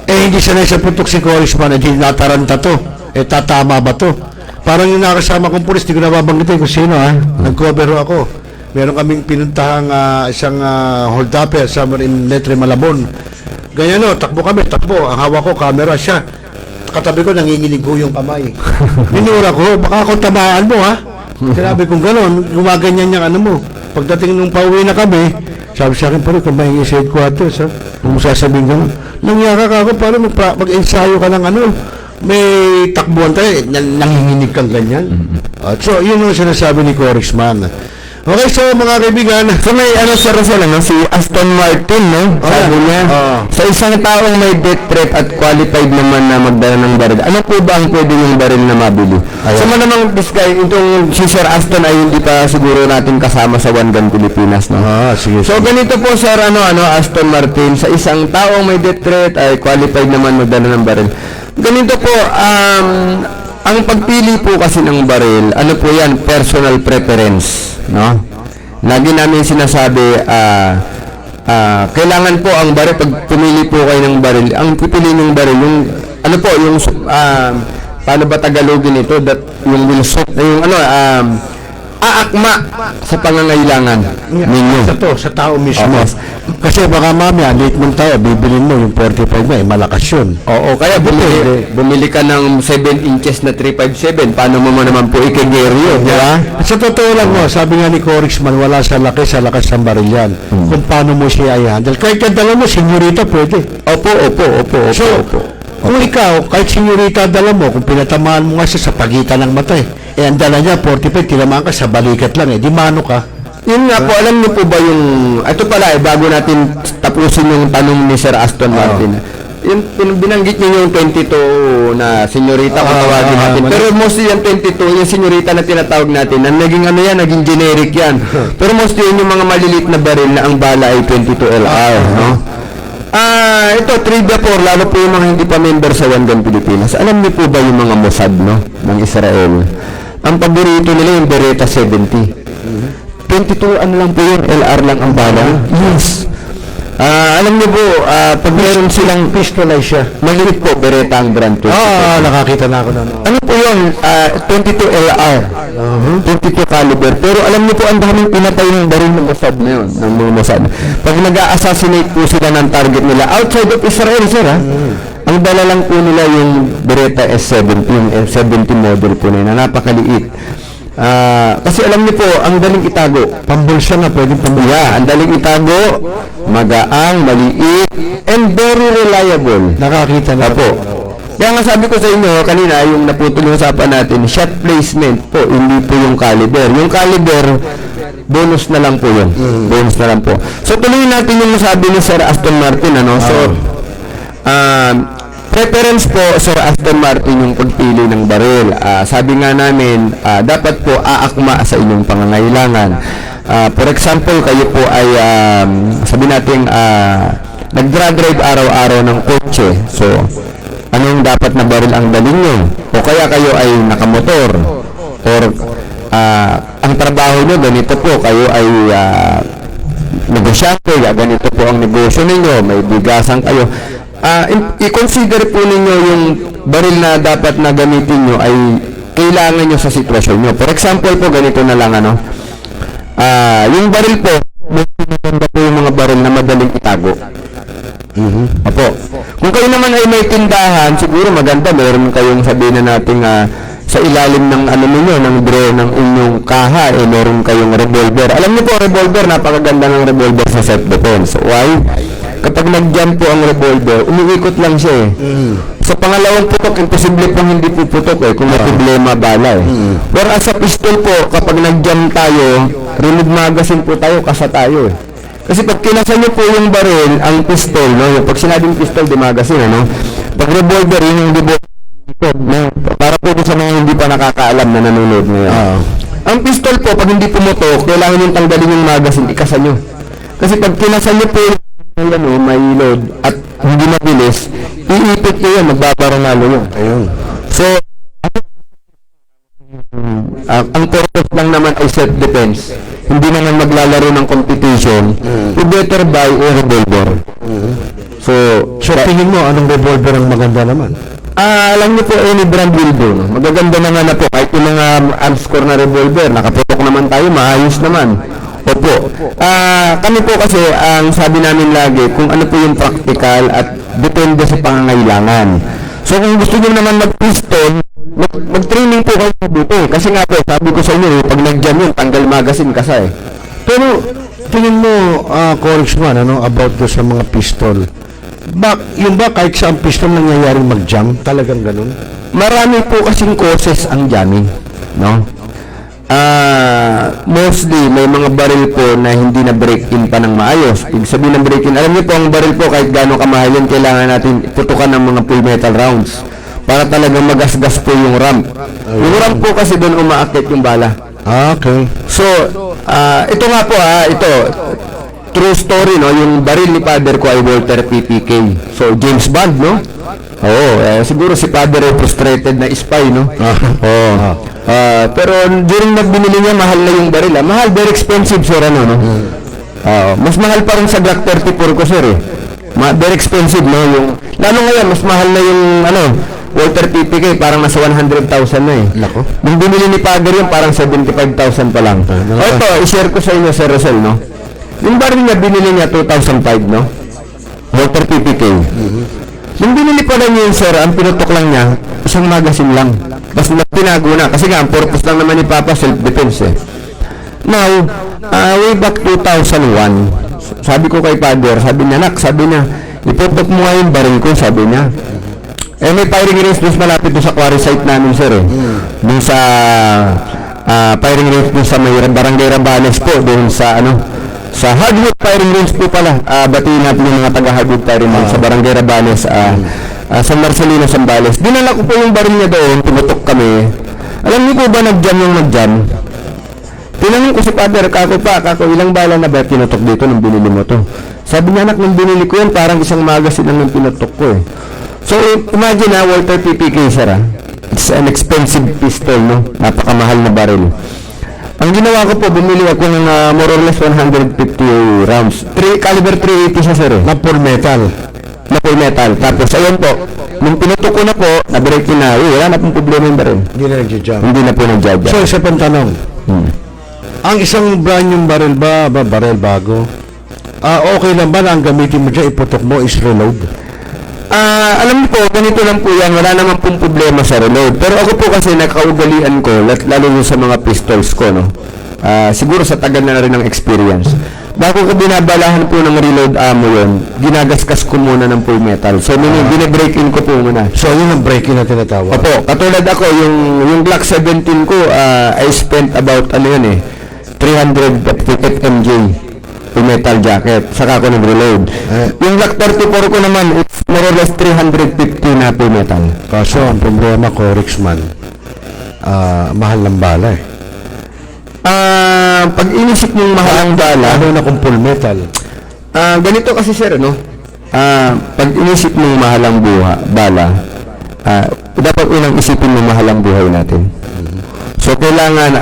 hindi sanay sa putok si Congressman, hindi nataranta to. Tatama ba to? Parang yung nakasama kong pulis, di ko nababanggitin kung sino, nag-cover ako. Meron kaming pinuntahang isang hold-upper somewhere in Letre Malabon. Ganyan takbo kami. Ang hawak ko, camera siya. Katabi ko, nanginginig ko yung kamay. Minura ko, baka ako tamaan mo, Sinabi kong gano'n, gumaganyan niyang mo. Pagdating nung pauwi na kami, sabi sa akin, pare, kung may sa headquarters, kung sasabihin gano'n, nangyara ka ako, pare, mag-ensayo ka ng may takbuhan tayo, nanginginig kang ganyan. So, yun yung sinasabi ni Congressman. Okay, so mga kaibigan, so may si Rosel, si Aston Martin, sabi niya, sa isang taong may death threat at qualified naman na magdala ng baril, ano po ba ang pwede yung baril na mabili? So malamang this guy, itong si Sir Aston ay hindi pa siguro natin kasama sa One Gun Pilipinas, sige. So ganito po, Sir, Aston Martin, sa isang taong may death threat ay qualified naman magdala ng baril. Ganito po, ang pagpili po kasi ng baril, po yan, personal preference, Lagi namin sinasabi, kailangan po ang baril, pag pumili po kayo ng baril, ang pipili ng baril, paano ba Tagalogin ito? Yung will suit, aakma sa pangangailangan ninyo. Sa tao mismo. Kasi baka mamaya, late mong tayo, bibilin mo yung 45 na, malakas yun. Oo, kaya bumili ka ng 7 inches na 357. Paano mo naman po ikigero, di ba? At sa totoo lang mo, sabi nga ni Corixman, wala sa lakas ng baril yan. Kung paano mo siya i-handle. Kahit kadala mo, senyorita, pwede. Opo. So, kung ikaw, kahit senyorita dala mo, kung pinatamaan mo nga siya sa pagitan ng mata ang dala niya, 45, tinamaan ka sa balikat lang di mano ka. Yun nga po, alam niyo po ba yung, ito pala bago natin tapusin yung tanong ni Sir Aston Martin, yung binanggit niyo yung 22 na senyorita kung tawagin natin. Pero mostly yung 22, yung senyorita na tinatawag natin, na naging naging generic yan. Pero mostly yun yung mga maliliit na baril na ang bala ay 22 LR, no? Ito, trivia po, lalo po yung mga hindi pa member sa One Gun Pilipinas. Alam niyo po ba yung mga Mossad, no, ng Israel? Ang paborito nila yung Beretta 70. 22, ano lang po yun, LR lang ang bala. Yes. Alam niyo po, pag meron silang pistol siya, maliit po, Beretta ang brand. Nakakita na ako na. Ano po yun? 22 LR. 22 caliber. Pero alam niyo po, ang daming pinatay ng baril ng Mossad na yun, ng mga Mossad. Pag nag-assassinate po sila ng target nila, outside of Israel, sir, ang dala lang po nila yung Beretta S70, yung S70 model po na napakaliit. Kasi alam niyo po, ang daling itago. Pambulsa na, pwedeng pambulsa. Ang daling itago, magaang, maliit, and very reliable. Nakakita na po. Kaya nga sabi ko sa inyo, kanina, yung naputol yung usapan natin, shot placement po, hindi po yung caliber. Yung caliber, bonus na lang po yun. Bonus na lang po. So, tuloy natin yung nasabi ni Sir Aston Martin, So, preference po, Sir Aston Martin, yung pagpili ng baril. Sabi nga namin, dapat po aakma sa inyong pangangailangan. For example, kayo po ay, sabi natin, nag-drive araw-araw ng kotse. So, anong dapat na baril ang dalhin nyo? O kaya kayo ay nakamotor. Or, ang trabaho nyo, ganito po, kayo ay negosyante, ganito po ang negosyo ninyo, may bigasan kayo. I-consider po ninyo yung baril na dapat na gamitin nyo ay kailangan nyo sa sitwasyon nyo. For example po, ganito na lang yung baril po, maganda po yung mga baril na madaling itago. Opo. Kung kayo naman ay may tindahan, siguro maganda, meron kayong sabihin na natin sa ilalim ng ninyo, ng inyong kaha, meron kayong revolver. Alam niyo po, revolver, napakaganda ng revolver sa self-defense. Why? Kapag nag-jump po ang revolver, umiikot lang siya Sa pangalawang putok, imposible pong hindi puputok kung may problema bala Whereas sa pistol po, kapag nag-jump tayo, reload magazine po tayo, kasa tayo Kasi pag kinasan niyo po yung baril, ang pistol, yung pag sinabing pistol, di magazine, Pag revolver, yun yung revolver, para po sa mga hindi pa nakakaalam na nanonood ngayon. Ang pistol po, pag hindi pumutok, kailangan yung tanggalin yung magazine, ikasan nyo. Kasi pag kinasan niyo po may load at hindi mabilis, iipit nyo yan, magbabaranalo yun. So, ang purpose lang naman ay self-defense. Hindi naman maglalaro ng competition. You better buy a revolver. So tingin mo, anong revolver ang maganda naman? Alam niyo po, any brand will do. Magaganda naman na po. Kahit yung mga armscore na revolver, nakaputok naman tayo, maayos naman. Opo. Kami po kasi, ang sabi namin lagi, kung ano po yung practical at depende sa pangangailangan. So kung gusto nyo naman mag-pistol, mag-training po kayo mabuti. Kasi nga po, sabi ko sa inyo, pag nag-jam yun, tanggal magazine kasi. Pero, tingin mo, Corixman, about do sa mga pistol? Yun ba kahit sa ang pistol nangyayaring mag-jam? Talagang ganun? Marami po kasing causes ang jamming, mostly may mga baril po na hindi na break-in pa ng maayos. Ibig sabihin ng break-in, alam niyo po ang baril po kahit gaano kamahal yun, kailangan natin putukan ng mga full metal rounds para talagang magasgas po yung ramp. Yung ramp po kasi doon umaakit yung bala. Okay. So, ito nga po ito, true story, yung baril ni father ko ay Walter PPK. So, James Bond, siguro si father ay frustrated na spy, pero during nagbinili niya, mahal na yung baril. Mahal, very expensive, sir, mas mahal pa rin sa Glock 34 ko, sir, very expensive, lalo ngayon, mas mahal na yung, Walter PPK, parang nasa 100,000 na eh. Nako. Nung binili ni Father yun, parang 75,000 pa lang. Ito, i-share ko sa inyo, Sir Rosel, no? Yung baril na binili niya, 2005, no? Walter PPK. Yung binili pa lang yun, sir, ang pinutok lang niya, isang magazine lang. Basta tinago na. Kasi nga, ang purpose lang naman ni Papa, self-defense eh. Now, way back 2001, sabi ko kay Father, sabi niya, nak, sabi niya, iputok mo nga yung baril ko, sabi niya. Eh, may firing range doon malapit doon sa quarry site namin, sir eh. Doon sa firing range doon sa may Barangay Rambales po, doon sa sa Hardwood Firing Range po pala. Batiin natin yung mga taga Hardwood Firing Range sa Barangay Rambales, San Marcelino, Zambales. Dinala ko po yung baril niya doon, tumutok kami. Alam niyo po ba nag-jam yung nag-jam? Tinanong ko si Father, kako, ilang bala na ba tinutok dito nung binili mo to? Sabi niya, anak, nung binili ko yun, parang isang magazine lang yung tinutok ko eh. So, imagine Walter PPK, sir, it's an expensive pistol, no? Napakamahal na baril. Ang ginawa ko po, bumili ako ng more or less 150 rounds. Caliber 380 siya, sir. Na full metal. Na full metal. Tapos, ayun po, nung pinutok ko na po, na-break na, wala na pong problema yung baril. Hindi na nag-jam. Hindi na po nag-jam. So, isa pang tanong. Ang isang brand yung baril ba baril bago? Okay lang ba na ang gamitin mo dyan, iputok mo, is reload? Alam niyo po, ganito lang po yan, wala naman pong problema sa reload. Pero ako po kasi nakaugalian ko, lalo sa mga pistols ko, no? Siguro sa tagal na rin ng experience. Bago ko binabalahan po ng reload ammo yun, ginagaskas ko muna ng full metal. So, binibreak in ko po muna. So, yun ang break-in na tinatawag. Opo, katulad ako, yung Glock 17 ko, I spent about, 350 MJ. Metal jacket, saka ko nag-reload. Yung Glock 34 ko naman, it's more or less 350 na full metal. Kaso, ang problema ko, Ricksman, mahal ng bala eh. Pag inisip ng mahal ang bala, ano na kung full metal? Ganito kasi sir, no? Pag inisip ng mahal ang bala, dapat unang isipin ng mahal ang buhay natin. So, kailangan,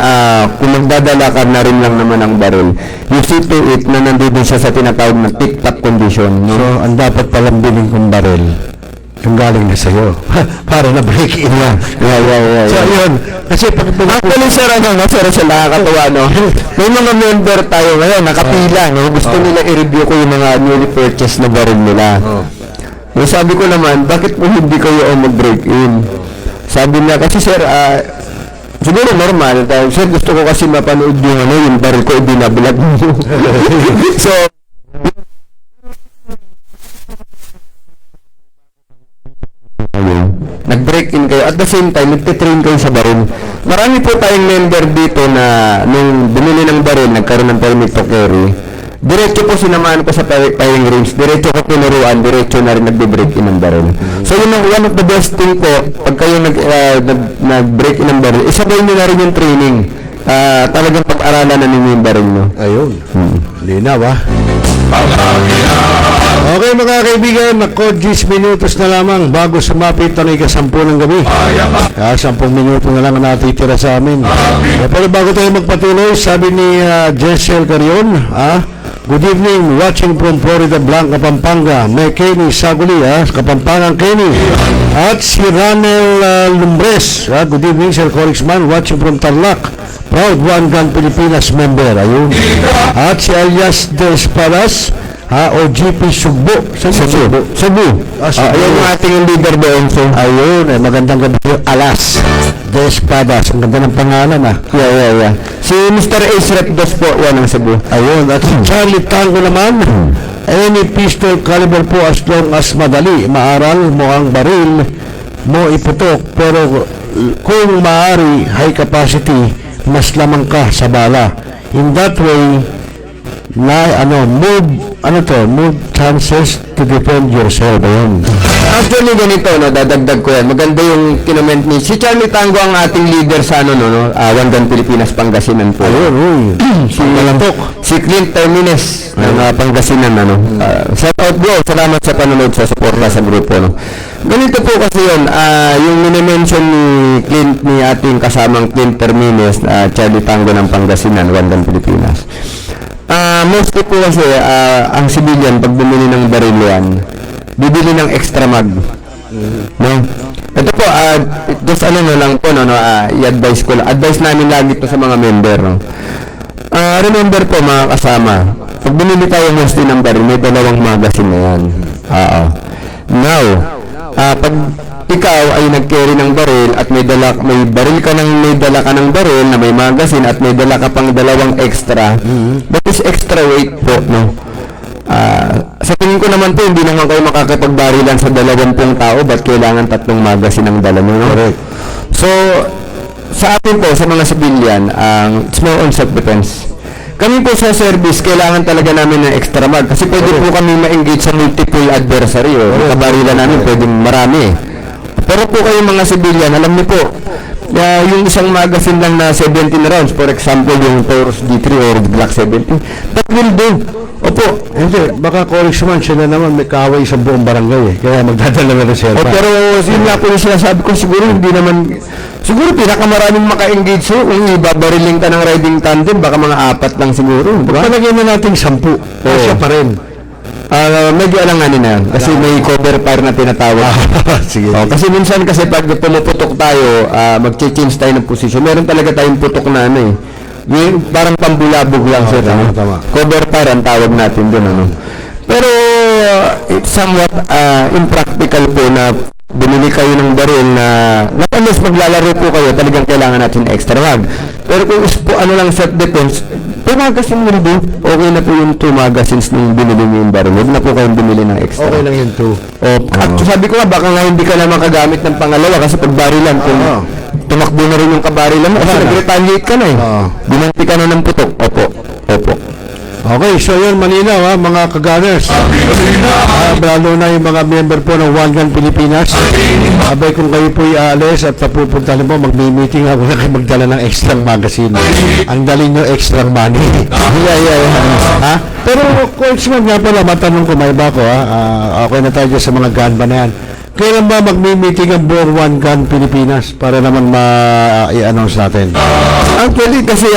kung magdadala ka na rin lang naman ang baril, you see to it na nandito siya sa tinatawag na tip-top condition. No? So, ang dapat palang biling kong baril, yung galing na sa'yo. Para na break in na. Yeah. So, yun. Kasi pag actually, sir, sir, nakakatawa, no? May mga member tayo ngayon, nakapila, no? Gusto nila i-review ko yung mga newly purchased na baril nila. Yung sabi ko naman, bakit mo hindi kayo mag-break in? Sabi niya, kasi sir, siguro normal, dahil sir, gusto ko kasi mapanood yung baril ko, ibinablog mo. So, nag-break in kayo. At the same time, nagtitrain kayo sa baril. Marami po tayong member dito na nung bumili ng baril, nagkaroon ng permit to carry. Diretso po sinamahan ko sa firing range. Diretso ko tinuruan, diretso na rin nagbe-break in ng baril. So yun ang one of the best thing po, pag kayo nag-break in ng baril, isabay nyo na rin yung training. Talagang pag-aralan na ninyo yung baril nyo. Ayun. Linaw, Okay mga kaibigan, nako 10 minutos na lamang bago sumapit ang ika-10 ng gabi. 10 minuto na lang ang natitira sa amin. Pero bago tayo magpatuloy, sabi ni Jessel Carion, good evening, watching from Florida Blanca, Pampanga. May Kenny Saguli, Kapampangan Kenny. At si Ranel Lumbres, good evening, Sir Corixman, watching from Tarlac. Proud One Gun Pilipinas member, ayun. At si Alias de Espadas, OGP Sugbo. Cebu. Ayun yung ating leader doon. So. Ayun, magandang gabi. Alas de Espadas. Ang ganda ng pangalan, Yeah. Si Mr. Ace Rep Dos po, yan ang Cebu. Ayun, at si Charlie Tango naman, any pistol caliber po as long as madali. Maaral mo ang baril mo iputok, pero kung maaari, high capacity, mas lamang ka sa bala. In that way, move chances to defend yourself. Ayun. Actually, ganito, dadagdag ko yan. Maganda yung kinoment ni si Charlie Tango, ang ating leader sa One Gun Pilipinas, Pangasinan po. Ayun, si Clint Termines ng Pangasinan, shout out bro, salamat sa panonood, sa suporta sa grupo, Ganito po kasi yun, yung minimension ni Clint, ni ating kasamang Clint Termines, Charlie Tango ng Pangasinan, One Gun Pilipinas. Mostly po kasi ang civilian, pag bumili ng baril yan, bibili ng extra mag. No? Ito po, just ano na lang po, i-advise ko lang. Advice namin lagi to sa mga member, no? Remember po, mga kasama, pag binili tayo mostly ng baril, may dalawang magazine na yan. Oo. Now, pag ikaw ay nag-carry ng baril at may dala ka ng baril na may magazine at may dala ka pang dalawang extra, that is extra weight po, no? Sa tingin ko naman po, hindi naman kayo makakapagbarilan sa 20 tao, ba't kailangan 3 magazine ang dala nyo, no? Correct. So, sa atin po, sa mga civilian, it's more on self-defense. Kami po sa service, kailangan talaga namin ng extra mag, kasi pwede po kami ma-engage sa multiple adversary, kabarilan namin, pwedeng marami. Pero po kayo mga civilian, alam niyo po, yung isang magazine lang na 17 rounds, for example, yung Taurus D3 or Glock 17, that will do. Opo. Hindi, baka Congressman, siya na naman may kaaway sa buong barangay eh. Kaya magdadala na reserva. Pero yun nga po yung sinasabi ko, siguro hindi naman, siguro pinakamaraming maka-engage so, kung ibabariling ka ng riding tandem, baka mga 4 lang siguro. Diba? Palagyan na natin 10. Kasya pa rin. Medyo alanganin na yan. Kasi may cover fire na tinatawag. Sige. Kasi minsan kasi pag pumuputok tayo, mag-change tayo ng position. Meron talaga tayong putok na ano eh. Yung parang pambulabog lang sir. Tama. Cover fire ang tawag natin doon. Ano. Pero it's somewhat impractical po na binili kayo ng baril na unless maglalaro po kayo, talagang kailangan natin extra mag. Pero kung po ano lang self-defense, magazine mo din, okay na po yung 2 magazines nung binili nyo yung baril. Huwag na po kayong bumili ng extra. Okay lang yung 2. At sabi ko nga, baka nga hindi ka na makagamit ng pangalawa kasi pag barilan, kung tumakbo na rin yung kabarilan mo, kasi nag-retaliate ka na eh. Binanti ka na ng putok. Opo. Okay, so yun, malinaw ha, mga ka-gunners. Lalo na yung mga member po ng One Gun Pilipinas. Abay kung kayo po aalis at papupunta na po, mag-meeting ako na kayo magdala ng extra magazine. Ang daling nyo extra money. Ha? Pero, Congressman nga pala, matanong ko, may ba ko ha? Okay na tayo dyan sa mga gun ba na yan? Kailan ba mag-meeting ang buong One Gun Pilipinas para naman ma-i-announce natin? Actually, kasi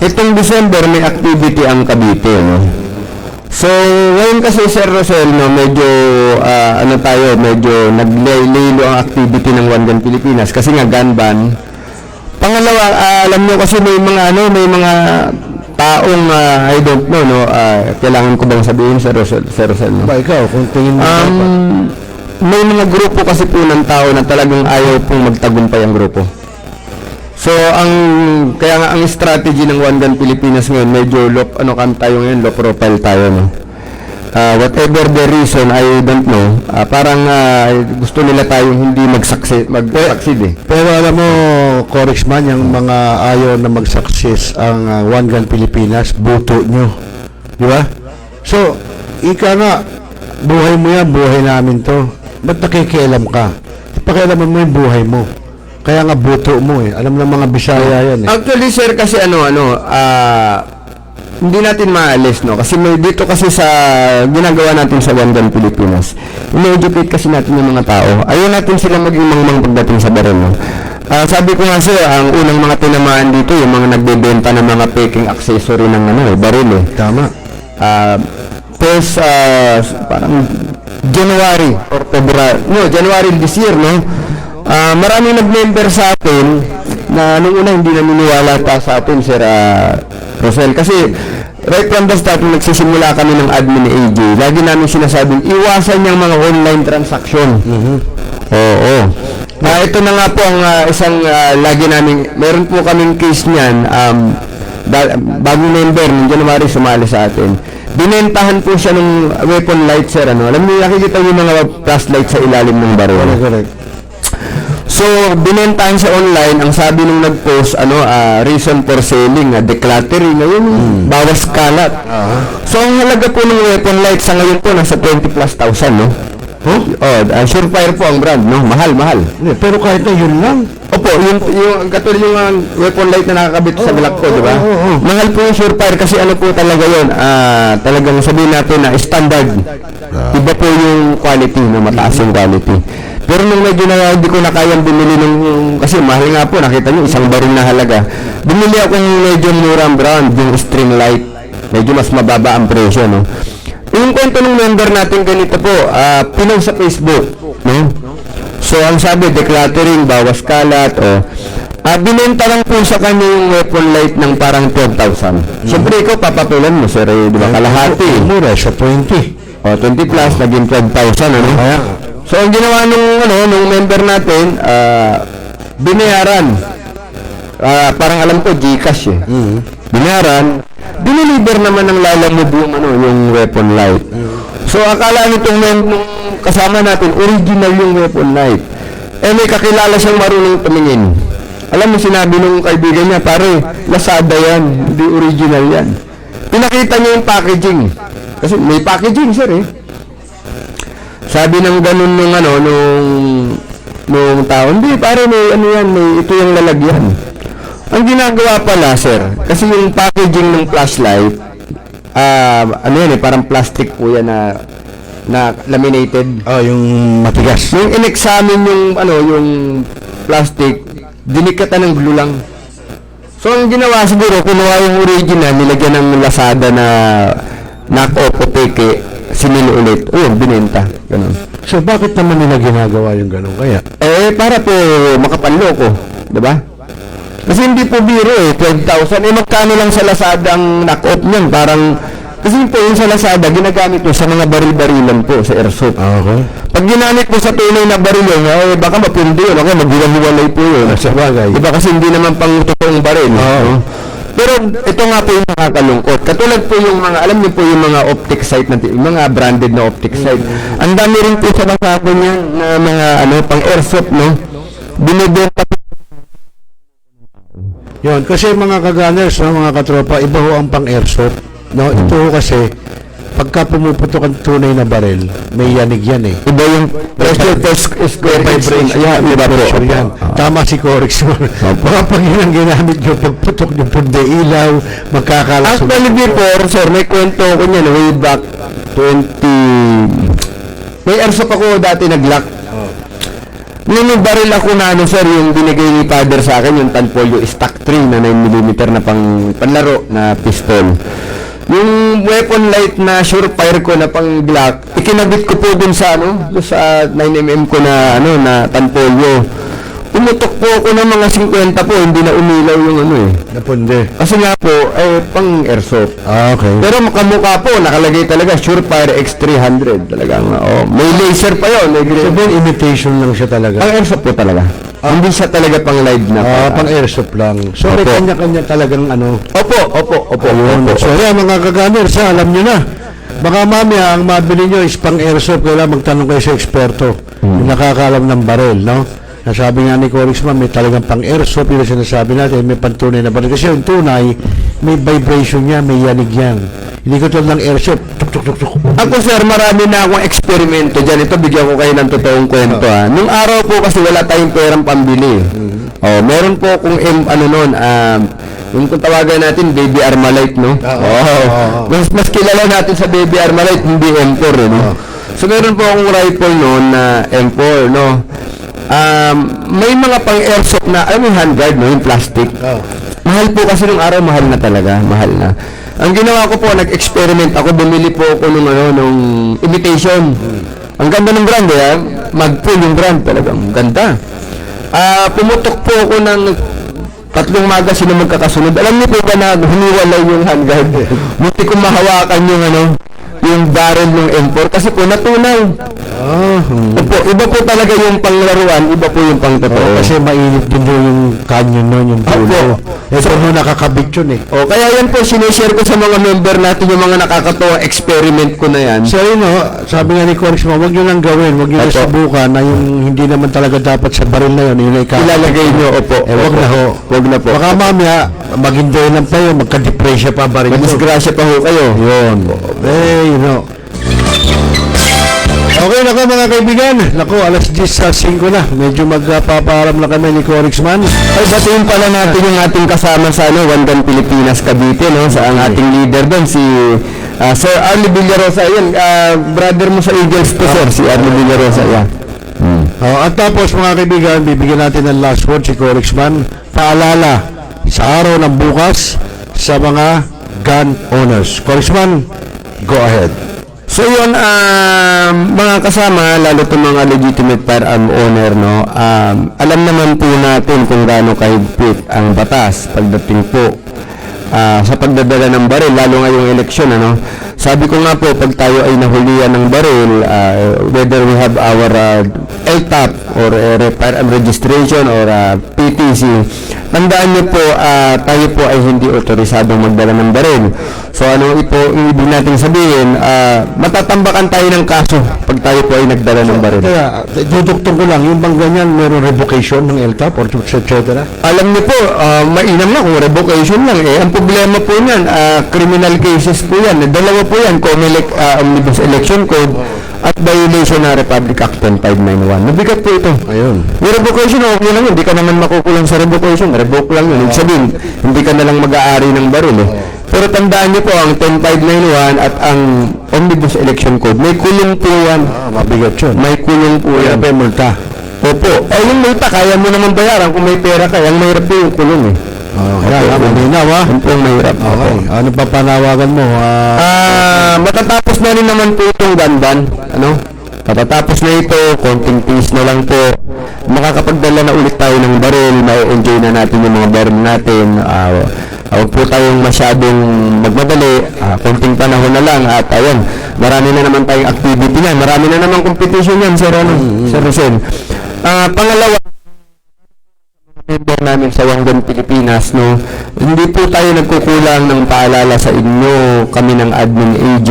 itong December may activity ang Cavite, no? So, ngayon kasi Sir Rosel, no, medyo medyo naglilo ang activity ng One Gun Pilipinas kasi nga gun ban. Pangalawa, alam nyo kasi may mga taong I don't know, no, kailangan ko bang sabihin Sir Rosel, no? Ba ikaw, kung tingin mo may mga grupo kasi po ng tao na talagang ayaw pong magtagumpay ang grupo. So, kaya nga ang strategy ng One Gun Pilipinas ngayon, medyo low profile tayo, no? Whatever the reason, I don't know. Parang gusto nila tayong hindi mag-succeed eh. Pero alam mo, Congressman, yung mga ayaw na mag-success ang One Gun Pilipinas, buto nyo. Di ba? So, ika nga, buhay mo yan, buhay namin to. Ba't nakikialam ka? Pakialaman mo yung buhay mo. Kaya nga buto mo eh. Alam ng mga Bisaya yan eh. Actually sir, kasi hindi natin maalis, no? Kasi dito kasi sa ginagawa natin sa One Gun Pilipinas, in-educate kasi natin yung mga tao. Ayaw natin sila maging mangmang pagdating sa baril, no? Sabi ko nga sir, ang unang mga tinamaan dito, yung mga nagbebenta ng mga peking accessory ng baril eh. Tama. Parang January or February, January this year, no? Maraming nag-member sa atin na nung una hindi naniniwala sa atin, Sir Rosel. Kasi right from the start, nung nagsisimula kami ng admin ni AJ, lagi namin sinasabing, iwasan niyang mga online transaction. Oo. Ito na nga po ang isang lagi namin, meron po kaming case niyan, bagong member, nung January sumali sa atin. Binentahan po siya ng weapon light, sir. Alam niyo, nakikita niyo mga flashlight sa ilalim ng baril. Correct. So, binentahan siya online. Ang sabi nung nag-post, reason for selling, decluttering. Ngayon, bawas kalat. So, ang halaga po ng weapon light sa ngayon po, nasa 20,000+, no? Surefire po ang brand, no? Mahal. Pero kahit na yun lang. Opo, yung katulad yung weapon light na nakakabit sa Glock ko, di ba? Mahal po yung Surefire kasi ano po talaga yun, talagang sabihin natin na standard. Iba po yung quality, no? Mataas yung quality. Pero nung medyo na hindi ko na kayang bumili kasi mahal nga po, nakita nyo, isang baril na halaga. Bumili ako ng medyo murang brand, yung string light. Medyo mas mababa ang presyo, no? Yung kwento ng member natin ganito po, pinost sa Facebook, no? So, ang sabi, decluttering, bawas kalat, binenta lang po sa kanya yung weapon light ng parang 12,000. Siyempre, ikaw, papapilan mo, sir, di ba, kalahati. Mura, sa 20. 20 plus, naging 12,000, ano? So, ang ginawa nung member natin, binayaran. Parang alam ko, Gcash eh. Binayaran, dineliver naman ng Lalamove yung weapon light. So, akala nitong nung kasama natin, original yung weapon light. May kakilala siyang marunong tumingin. Alam mo, sinabi nung kaibigan niya, pare, Lazada yan, hindi original yan. Pinakita niya yung packaging. Kasi may packaging, sir eh. Sabi ng ganun nung tao, hindi, pare, ito yung lalagyan. Ang ginagawa pala, sir, kasi yung packaging ng flashlight, parang plastic po yan na laminated. Yung matigas. Nung in-examine yung plastic, dinikatan ng glue lang. So, ang ginawa siguro, kinuha yung original, nilagyan ng Lazada na knock-off o peke, sinilo ulit. Binenta. Ganun. So, bakit naman nila ginagawa yung ganun kaya? Para po makapanloko. Diba? Kasi hindi po biro 12,000. Magkano lang sa Lazada ang knock-off niyan? Parang, kasi po yung sa Lazada, ginagamit mo sa mga baril-barilan po, sa airsoft. Okay. Pag ginamit mo sa tunay na baril yun, baka mapundi yun, maghiwalay po yun. Sa bagay. Diba kasi hindi naman pang totoong baril. Pero ito nga po yung nakakalungkot. Katulad po yung mga, alam niyo po yung mga optic sight natin, yung mga branded na optic sight. Ang dami rin po sa basako niyan na mga pang airsoft, no? Binibenta po. Yun, kasi mga kagunners, mga katropa, iba ho ang pang-airsoft. No? Ito ho kasi, pagka pumuputok ang tunay na baril, may yanig yan eh. Iba yung pressure per square vibration. Iba po. Yan. Tama si Corix. Mga pag yun ang ginamit nyo, pagputok nyo, pundi ilaw, magkakalas. Actually before, sir, may kwento ko niyan, way back 20... May airsoft ako dati nag-lock. Nung baril ako na sir, yung binigay ni father sa akin, yung Tanfolio Stock 3 na 9mm na panlaro na pistol. Yung weapon light na surefire ko na pang Glock, ikinabit ko po dun sa sa 9mm ko na na Tanfolio. Pumutok po ako ng mga 50 po, hindi na umilaw yung Napunde. Kasi nga po, pang airsoft. Okay. Pero makamukha po, nakalagay talaga, Surefire X300 talagang. May laser pa yun. Sabihin, imitation lang siya talaga. Pang airsoft po talaga. Hindi siya talaga pang live na. Pang airsoft lang. So, may kanya-kanya talagang Opo. So, yan mga kagunners, alam nyo na. Baka mamaya, ang mabili nyo is pang airsoft, kailangan magtanong kayo sa eksperto. Yung nakakalam ng baril, no? Nasabi nga ni Corixman, may talagang pang-airsoft, yung sinasabi natin, may pantunay na baril. Kasi yung tunay, may vibration niya, may yanig yan. Hindi ko tulad ng airsoft. Tuk. Ako sir, marami na akong eksperimento dyan. Ito, bigyan ko kayo ng totoong kwento ha. Nung araw po kasi wala tayong perang pambili. Meron po akong yung kung tawagan natin, Baby Armalite, no? Mas kilala natin sa Baby Armalite, hindi M4, no? So, meron po akong rifle noon na M4, no? May mga pang-airsoft na, yung handguard, no? Yung plastic. Mahal po kasi nung araw, mahal na talaga. Mahal na. Ang ginawa ko po, nag-experiment ako, bumili po ako nung imitation. Ang ganda ng brand, Magpul yung brand, talagang ganda. Pumutok po ako ng 3 magazine na magkakasunod. Alam niyo po ba na hiniwalay yung handguard? Buti kong mahawakan yung barrel ng M4 kasi po natunaw. Opo, iba po talaga yung panglaruan, iba po yung pang totoo. Kasi mainit din yung canyon nun, yung pulo. Ito mo nakakabit yun eh. Kaya yan po, sinishare ko sa mga member natin yung mga nakakatawa experiment ko na yan. So sabi nga ni Corix mo, huwag nyo lang gawin, huwag nyo lang subukan na yung hindi naman talaga dapat sa baril na yun, yung ilalagay nyo, opo. Wag na ho. Wag na po. Baka mamaya, maghintay lang tayo, magka-depresya pa baril. Madisgrasya pa ho kayo. Yun. Okay na mga kaibigan. Naku, 10:05 na. Medyo magpaparam na kami ni Corixman. Ay, batiin pala natin yung ating kasama sa Wandan Pilipinas, Cavite, no? Sa ang ating leader doon, si Sir Arlie Villarosa. Yan, brother mo sa Eagles to, sir, si Arlie Villarosa. Yeah. At tapos mga kaibigan, bibigyan natin ng last word si Corixman. Paalala sa araw ng bukas sa mga gun owners. Corixman, go ahead. So yun, mga kasama, lalo itong mga legitimate firearm owner, no, alam naman po natin kung gaano kahigpit ang batas pagdating po sa pagdadala ng baril, lalo ngayong eleksyon, ano. Sabi ko nga po, pag tayo ay nahulihan ng baril, whether we have our LTAP or firearm registration or PTC, tandaan niyo po, tayo po ay hindi otorisadong magdala ng baril. So ano ito, ibig natin sabihin, matatambakan tayo ng kaso pag tayo po ay nagdala ng baril. Kaya, dudugtong ko lang, yung bang ganyan, meron revocation ng LTAP or etc. Alam niyo po, mainam na kung revocation lang. Ang problema po niyan, criminal cases po yan. Dalawa po yan, COMELEC Omnibus Election Code at violation ng Republic Act 10591. Mabigat po ito. Ayun. Yung revocation, okay lang yun. Hindi ka naman makukulang sa revocation. Revoke lang yun. Ibig sabihin, hindi ka na lang mag-aari ng baril eh. Pero tandaan niyo po, ang 10591 at ang Omnibus Election Code, may kulong po yan. Mabigat yun. May kulong po yan. May multa. Opo. Yung multa, kaya mo naman bayaran kung may pera ka. Ang mahirap po yung kulong eh. Kaya, malinaw ha. Yung pong mahirap. Okay. Ano pa panawagan mo? Matatapos na rin naman po itong ganban. Ano? Matatapos na ito, konting peace na lang po. Makakapagdala na ulit tayo ng baril, ma-enjoy na natin yung mga baril natin. Huwag po tayong masyadong magmadali, konting panahon na lang at ayun, marami na naman tayong activity na, marami na naman competition yan, Sir Rosel. Pangalawa, member namin sa Wanggan Pilipinas, no, hindi po tayo nagkukulang ng paalala sa inyo, kami ng Admin AJ.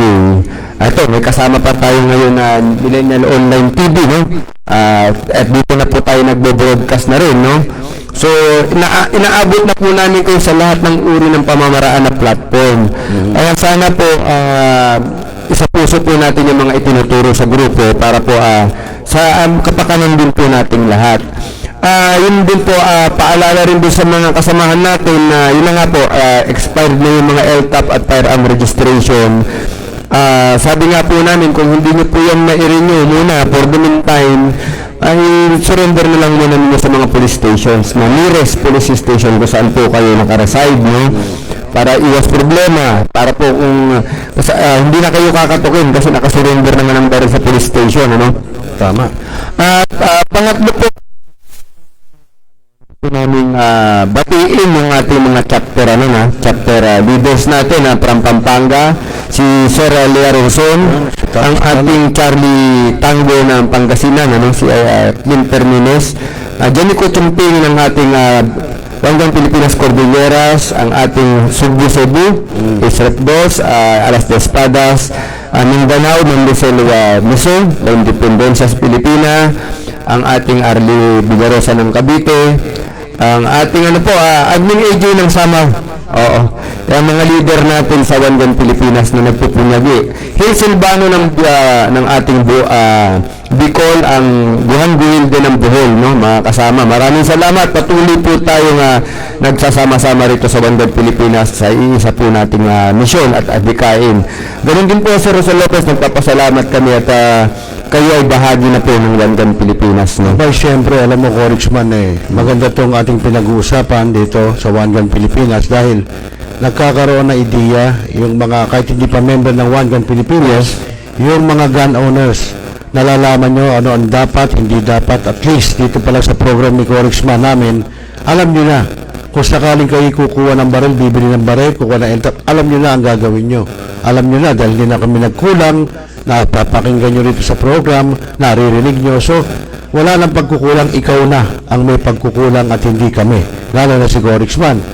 Ito, may kasama pa tayo ngayon na Millennial Online TV, no? At dito na po tayo nagbo-broadcast na rin, no? So, inaabot na po namin kayo sa lahat ng uri ng pamamaraan na platform. Kaya sana po, isa puso po natin yung mga itinuturo sa grupo para po sa kapakanan din po nating lahat. Yun din po, paalala rin din sa mga kasamahan natin na yun na nga po, expired na yung mga LTAP at firearm registration. Sabi nga po namin, kung hindi nyo po yan ma-renew muna for the meantime, ay surrender na lang muna ninyo sa mga police stations na nearest police station kung saan po kayo nakareside, no? Para iwas problema, para po kung hindi na kayo kakatukin kasi nakasurrender naman ang baril sa police station, ano? Tama. At pangatlo po, namin batiin yung ating mga chapter leaders natin from Pampanga, si Sir Lea Ronson, ang ating Charlie Tango ng Pangasinan, si Clint Termines, Janico Chumping ng ating Wanggang Pilipinas Cordilleras, ang ating Cebu, Israel Dos, Alas de Espadas, Mindanao, Mandisel Miso, ng Independencias Pilipina, ang ating Arlie Villarosa ng Cavite, ang ating Admin AJ ng Samar. Oo. Yung mga leader natin sa Wanggang Pilipinas na nagpupunyagi. Hill Silvano ng ating Bicol, ang Buhang Guilde ng Bohol, no, mga kasama. Maraming salamat. Patuloy po tayo nagsasama-sama rito sa Wanggang Pilipinas sa iisa po nating misyon at adhikain. Ganun din po, Sir Rosel Lopez, nagpapasalamat kami at kayo ay bahagi na po ng Wanggang Pilipinas, no? Ay, siyempre, alam mo, Corixman, maganda tong ating pinag-uusapan dito sa Wanggang Pilipinas dahil nagkakaroon na ideya yung mga, kahit hindi pa member ng Wanggang Pilipinas, yung mga gun owners, nalalaman nyo ano ang dapat, hindi dapat, at least dito pala sa program ni Corixman namin, alam nyo na, kung sakaling kayo kukuha ng baril, bibili ng baril, kukuha ng LTAP, alam nyo na ang gagawin nyo. Alam nyo na, dahil hindi na kami nagkulang, napapakinggan nyo rito sa program, naririnig nyo, so wala nang pagkukulang, ikaw na ang may pagkukulang at hindi kami, lalo na si Corixman.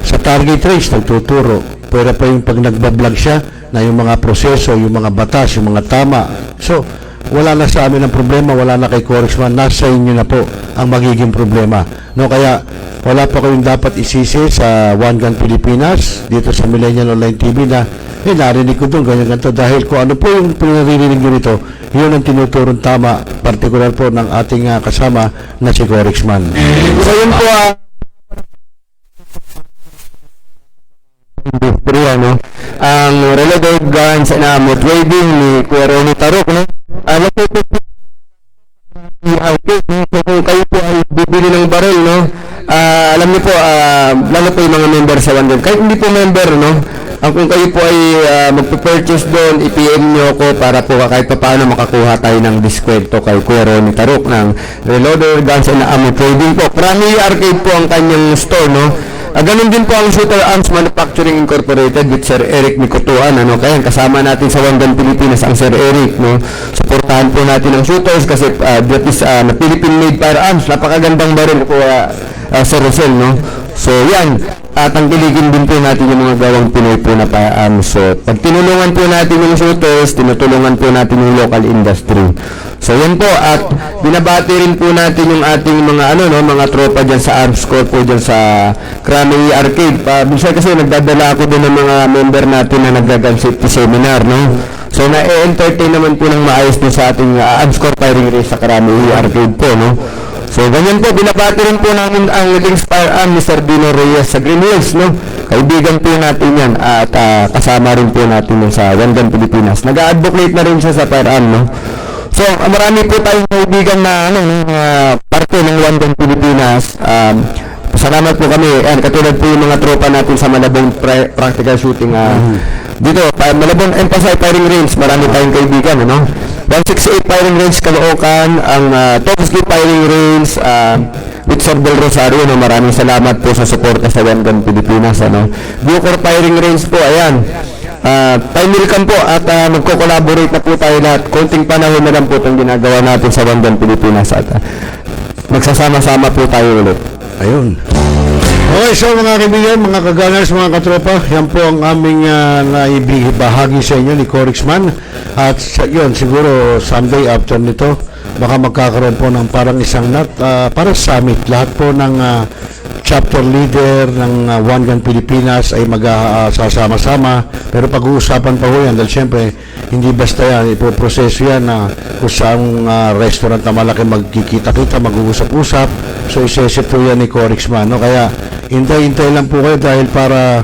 Sa target race, nagtuturo, pero pa yung pag nagbablog siya, na yung mga proseso, yung mga batas, yung mga tama, so wala na sa amin ang problema, wala na kay Corixman, nasa inyo na po ang magiging problema, no? Kaya wala pa kayong dapat isisi sa Wanggang Pilipinas dito sa Millennial Online TV na narinig ko doon ganyan-ganto dahil kung ano po yung pinaririnig nyo nito, yun ang tinuturong tama, partikular po ng ating kasama na si Corixman. So yun po industriya, no? Ang reloaded guns na trading ni Kuya Ronnie Tarok, no? Ano po so kung kayo po ay bibili ng baril, no? Alam niyo po, lalo po yung mga member sa Wanggang, kahit hindi po member, no? kung kayo po ay magpo-purchase doon, i-PM nyo ako para po kahit pa paano makakuha tayo ng diskwento kay Kuya Ronnie Taruk ng Reloader Guns and Ammo Trading po. Prami Arcade po ang kanyang store, no? Ganun din po ang Shooter Arms Manufacturing Incorporated with Sir Eric Nicotuan, ano? Kaya kasama natin sa One Gun Pilipinas ang Sir Eric, no? Suportahan po natin ang shooters kasi that is Philippine-made firearms. Napakagandang baril po, Sir Rosel, no? So, yan. Tangkiligin din po natin yung mga gawang Pinoy po na firearms. So, pag tinulungan po natin yung shooters, tinutulungan po natin yung local industry. So, yan po. At binabati rin po natin yung ating mga mga tropa dyan sa Arms Corps po dyan sa Krami Arcade. Bisa kasi nagdadala ako din ng mga member natin na nag-gun safety seminar, no? So, na-entertain naman po ng maayos din sa ating Arms Corps firing race sa Krami Arcade po, no? So, ganyan po, binabati rin po namin ang Lings Firearm ni Sir Dino Reyes sa Green Hills, no? Kaibigan po natin yan at kasama rin po natin yun sa One Gun Pilipinas. Nag-advocate na rin siya sa firearm, no? So, marami po tayong kaibigan na parte ng One Gun Pilipinas. Salamat po kami. Katulad po yung mga tropa natin sa Malabong practical shooting. Dito, Malabong Emphasize Firing Range, marami tayong kaibigan, ano? 168 Firing Range Caloocan, ang Toposki Firing Range with Sir Del Rosario, no? Maraming salamat po sa suporta sa One Gun Pilipinas, ano? Bucor Firing Range po, ayan. Time welcome po at magko-collaborate na po tayo lahat. Konting panahon na lang po itong ginagawa natin sa One Gun Pilipinas at magsasama-sama po tayo ulit. Ayun. Okay, so mga kaibigan, mga kaganers, mga katropa, yan po ang aming naibahagi sa inyo ni Corixman. At yun, siguro someday after nito, baka magkakaroon po ng parang isang para summit. Lahat po ng chapter leader ng One Gun Pilipinas ay magsasama-sama. Pero pag-uusapan pa po yan, dahil syempre, hindi basta yan, ipoproseso yan na kung saan restaurant na malaki magkikita-kita, mag-uusap-usap. So, isesip po yan ni Corixman, no? Kaya, hintay-hintay lang po kayo dahil para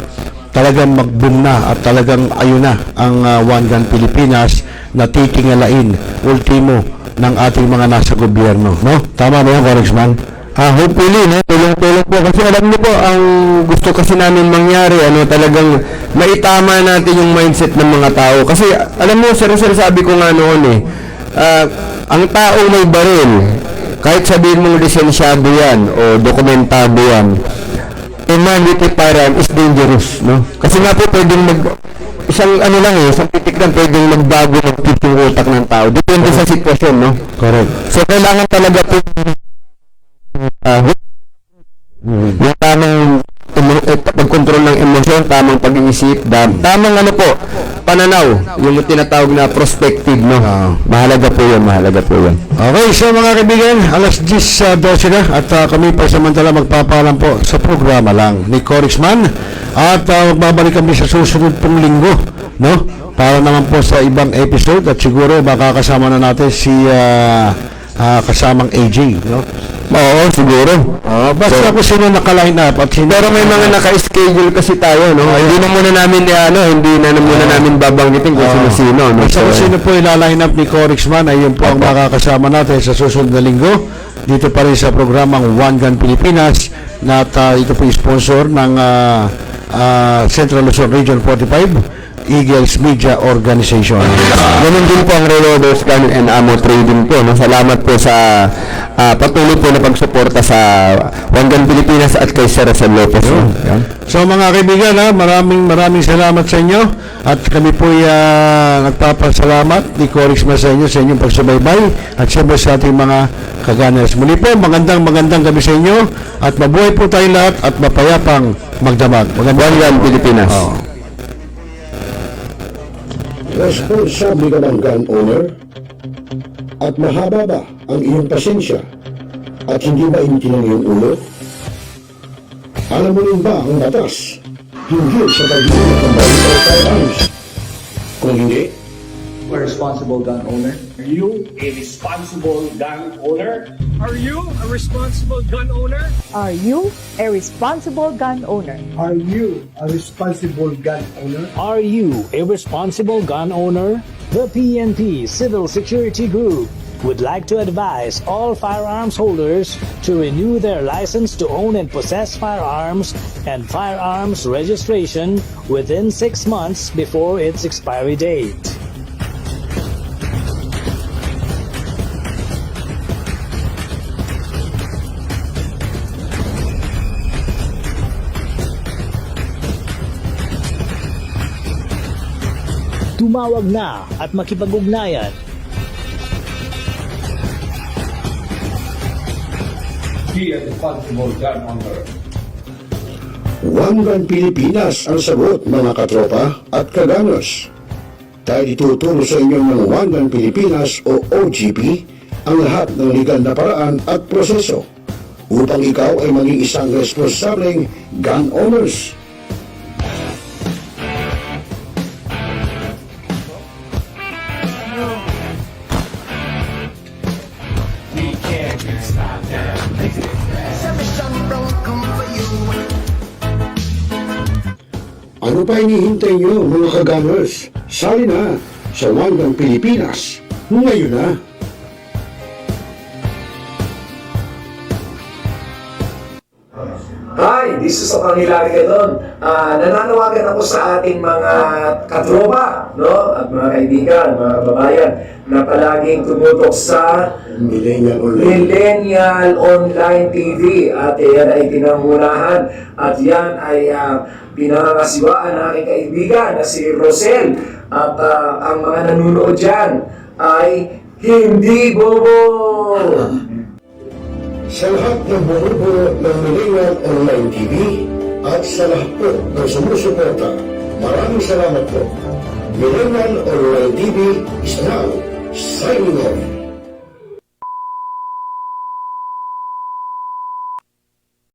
talagang mag-boom na at talagang ayun na ang One Gun Pilipinas na titingalain ultimo ng ating mga nasa gobyerno, no? Tama ba yan, Corixman? Hopefully, no? Tulong-tulong po kasi alam niyo po, ang gusto kasi namin mangyari, talagang maitama natin yung mindset ng mga tao. Kasi, alam mo, sir, sabi ko nga noon ang taong may baril, kahit sabihin mong lisensyado yan o dokumentado yan, humanity firearm is dangerous, no? Kasi nga po pwedeng isang titik lang pwedeng magbago ng yung utak ng tao. Depende sa sitwasyon, no? Correct. So, kailangan talaga po yung tamang pagkontrol ng emosyon, tamang pag-iisip, tamang pananaw, yung tinatawag na perspective, no? Mahalaga po yan. Okay, so mga kaibigan, alas 10:12 na at kami pa samantala magpapaalam po sa programa lang ni Corixman at magbabalik kami sa susunod pong linggo, no? Para naman po sa ibang episode at siguro makakasama na natin si kasamang AJ, no? Oo, siguro. Basta kung sino naka-line up at pero may mga naka-schedule kasi tayo, no? Hindi na muna namin babanggitin kung sino-sino, no? Basta kung sino po ila-line up ni Corixman ay yun po ang makakasama natin sa susunod na linggo dito pa rin sa programang One Gun Pilipinas na ito po yung sponsor ng Central Luzon Region 45 Eagles Media Organization. Ganun din po ang Reloaders Gun and Ammo Trading po, no? Salamat po sa patuloy po na pagsuporta sa One Gun Pilipinas at kay Sir Rosel Lopez. So mga kaibigan, maraming salamat sa inyo at kami po nagpapasalamat ni Corixman sa inyong pagsubaybay at siyempre sa ating mga kaganers. Muli po, magandang gabi sa inyo at mabuhay po tayong lahat at mapayapang magdamag. One Gun Pilipinas. Responsable ka ng gun owner? At mahaba ba ang iyong pasensya? At hindi ba initin ang iyong ulo? Alam mo rin ba ang batas? Hinggil sa paghihingi ng baril o firearms? Kung hindi, A responsible gun owner. Are you a responsible gun owner? Are you a responsible gun owner? Are you a responsible gun owner? Are you a responsible gun owner? Are you a responsible gun owner? The PNP Civil Security Group would like to advise all firearms holders to renew their license to own and possess firearms and firearms registration within 6 months before its expiry date. Tumawag na at makipag-ugnayan. Be a responsible gun owner. One Gun Pilipinas ang sagot, mga katropa at kagangers. Tayo ituturo sa inyo ng One Gun Pilipinas o OGP ang lahat ng legal na paraan at proseso upang ikaw ay maging isang responsableng gun owners. Ano pa hinihintay nyo, mga kagangers? Sali na sa One Gun Pilipinas ngayon na! Hi, this is Hilary Gadon. Nananawagan ako sa ating mga katropa, no? At mga kaibigan, mga kababayan na palaging tumutok sa Millennial Online TV. At yan ay pinangunahan at yan ay pinangangasiwaan ng aking kaibigan na si Rosel. At ang mga nanunood dyan ay hindi bobo! Sa lahat ng bumubuo ng Millennial Online TV at sa lahat po ng sumusuporta, maraming salamat po. Millennial Online TV is now signing off.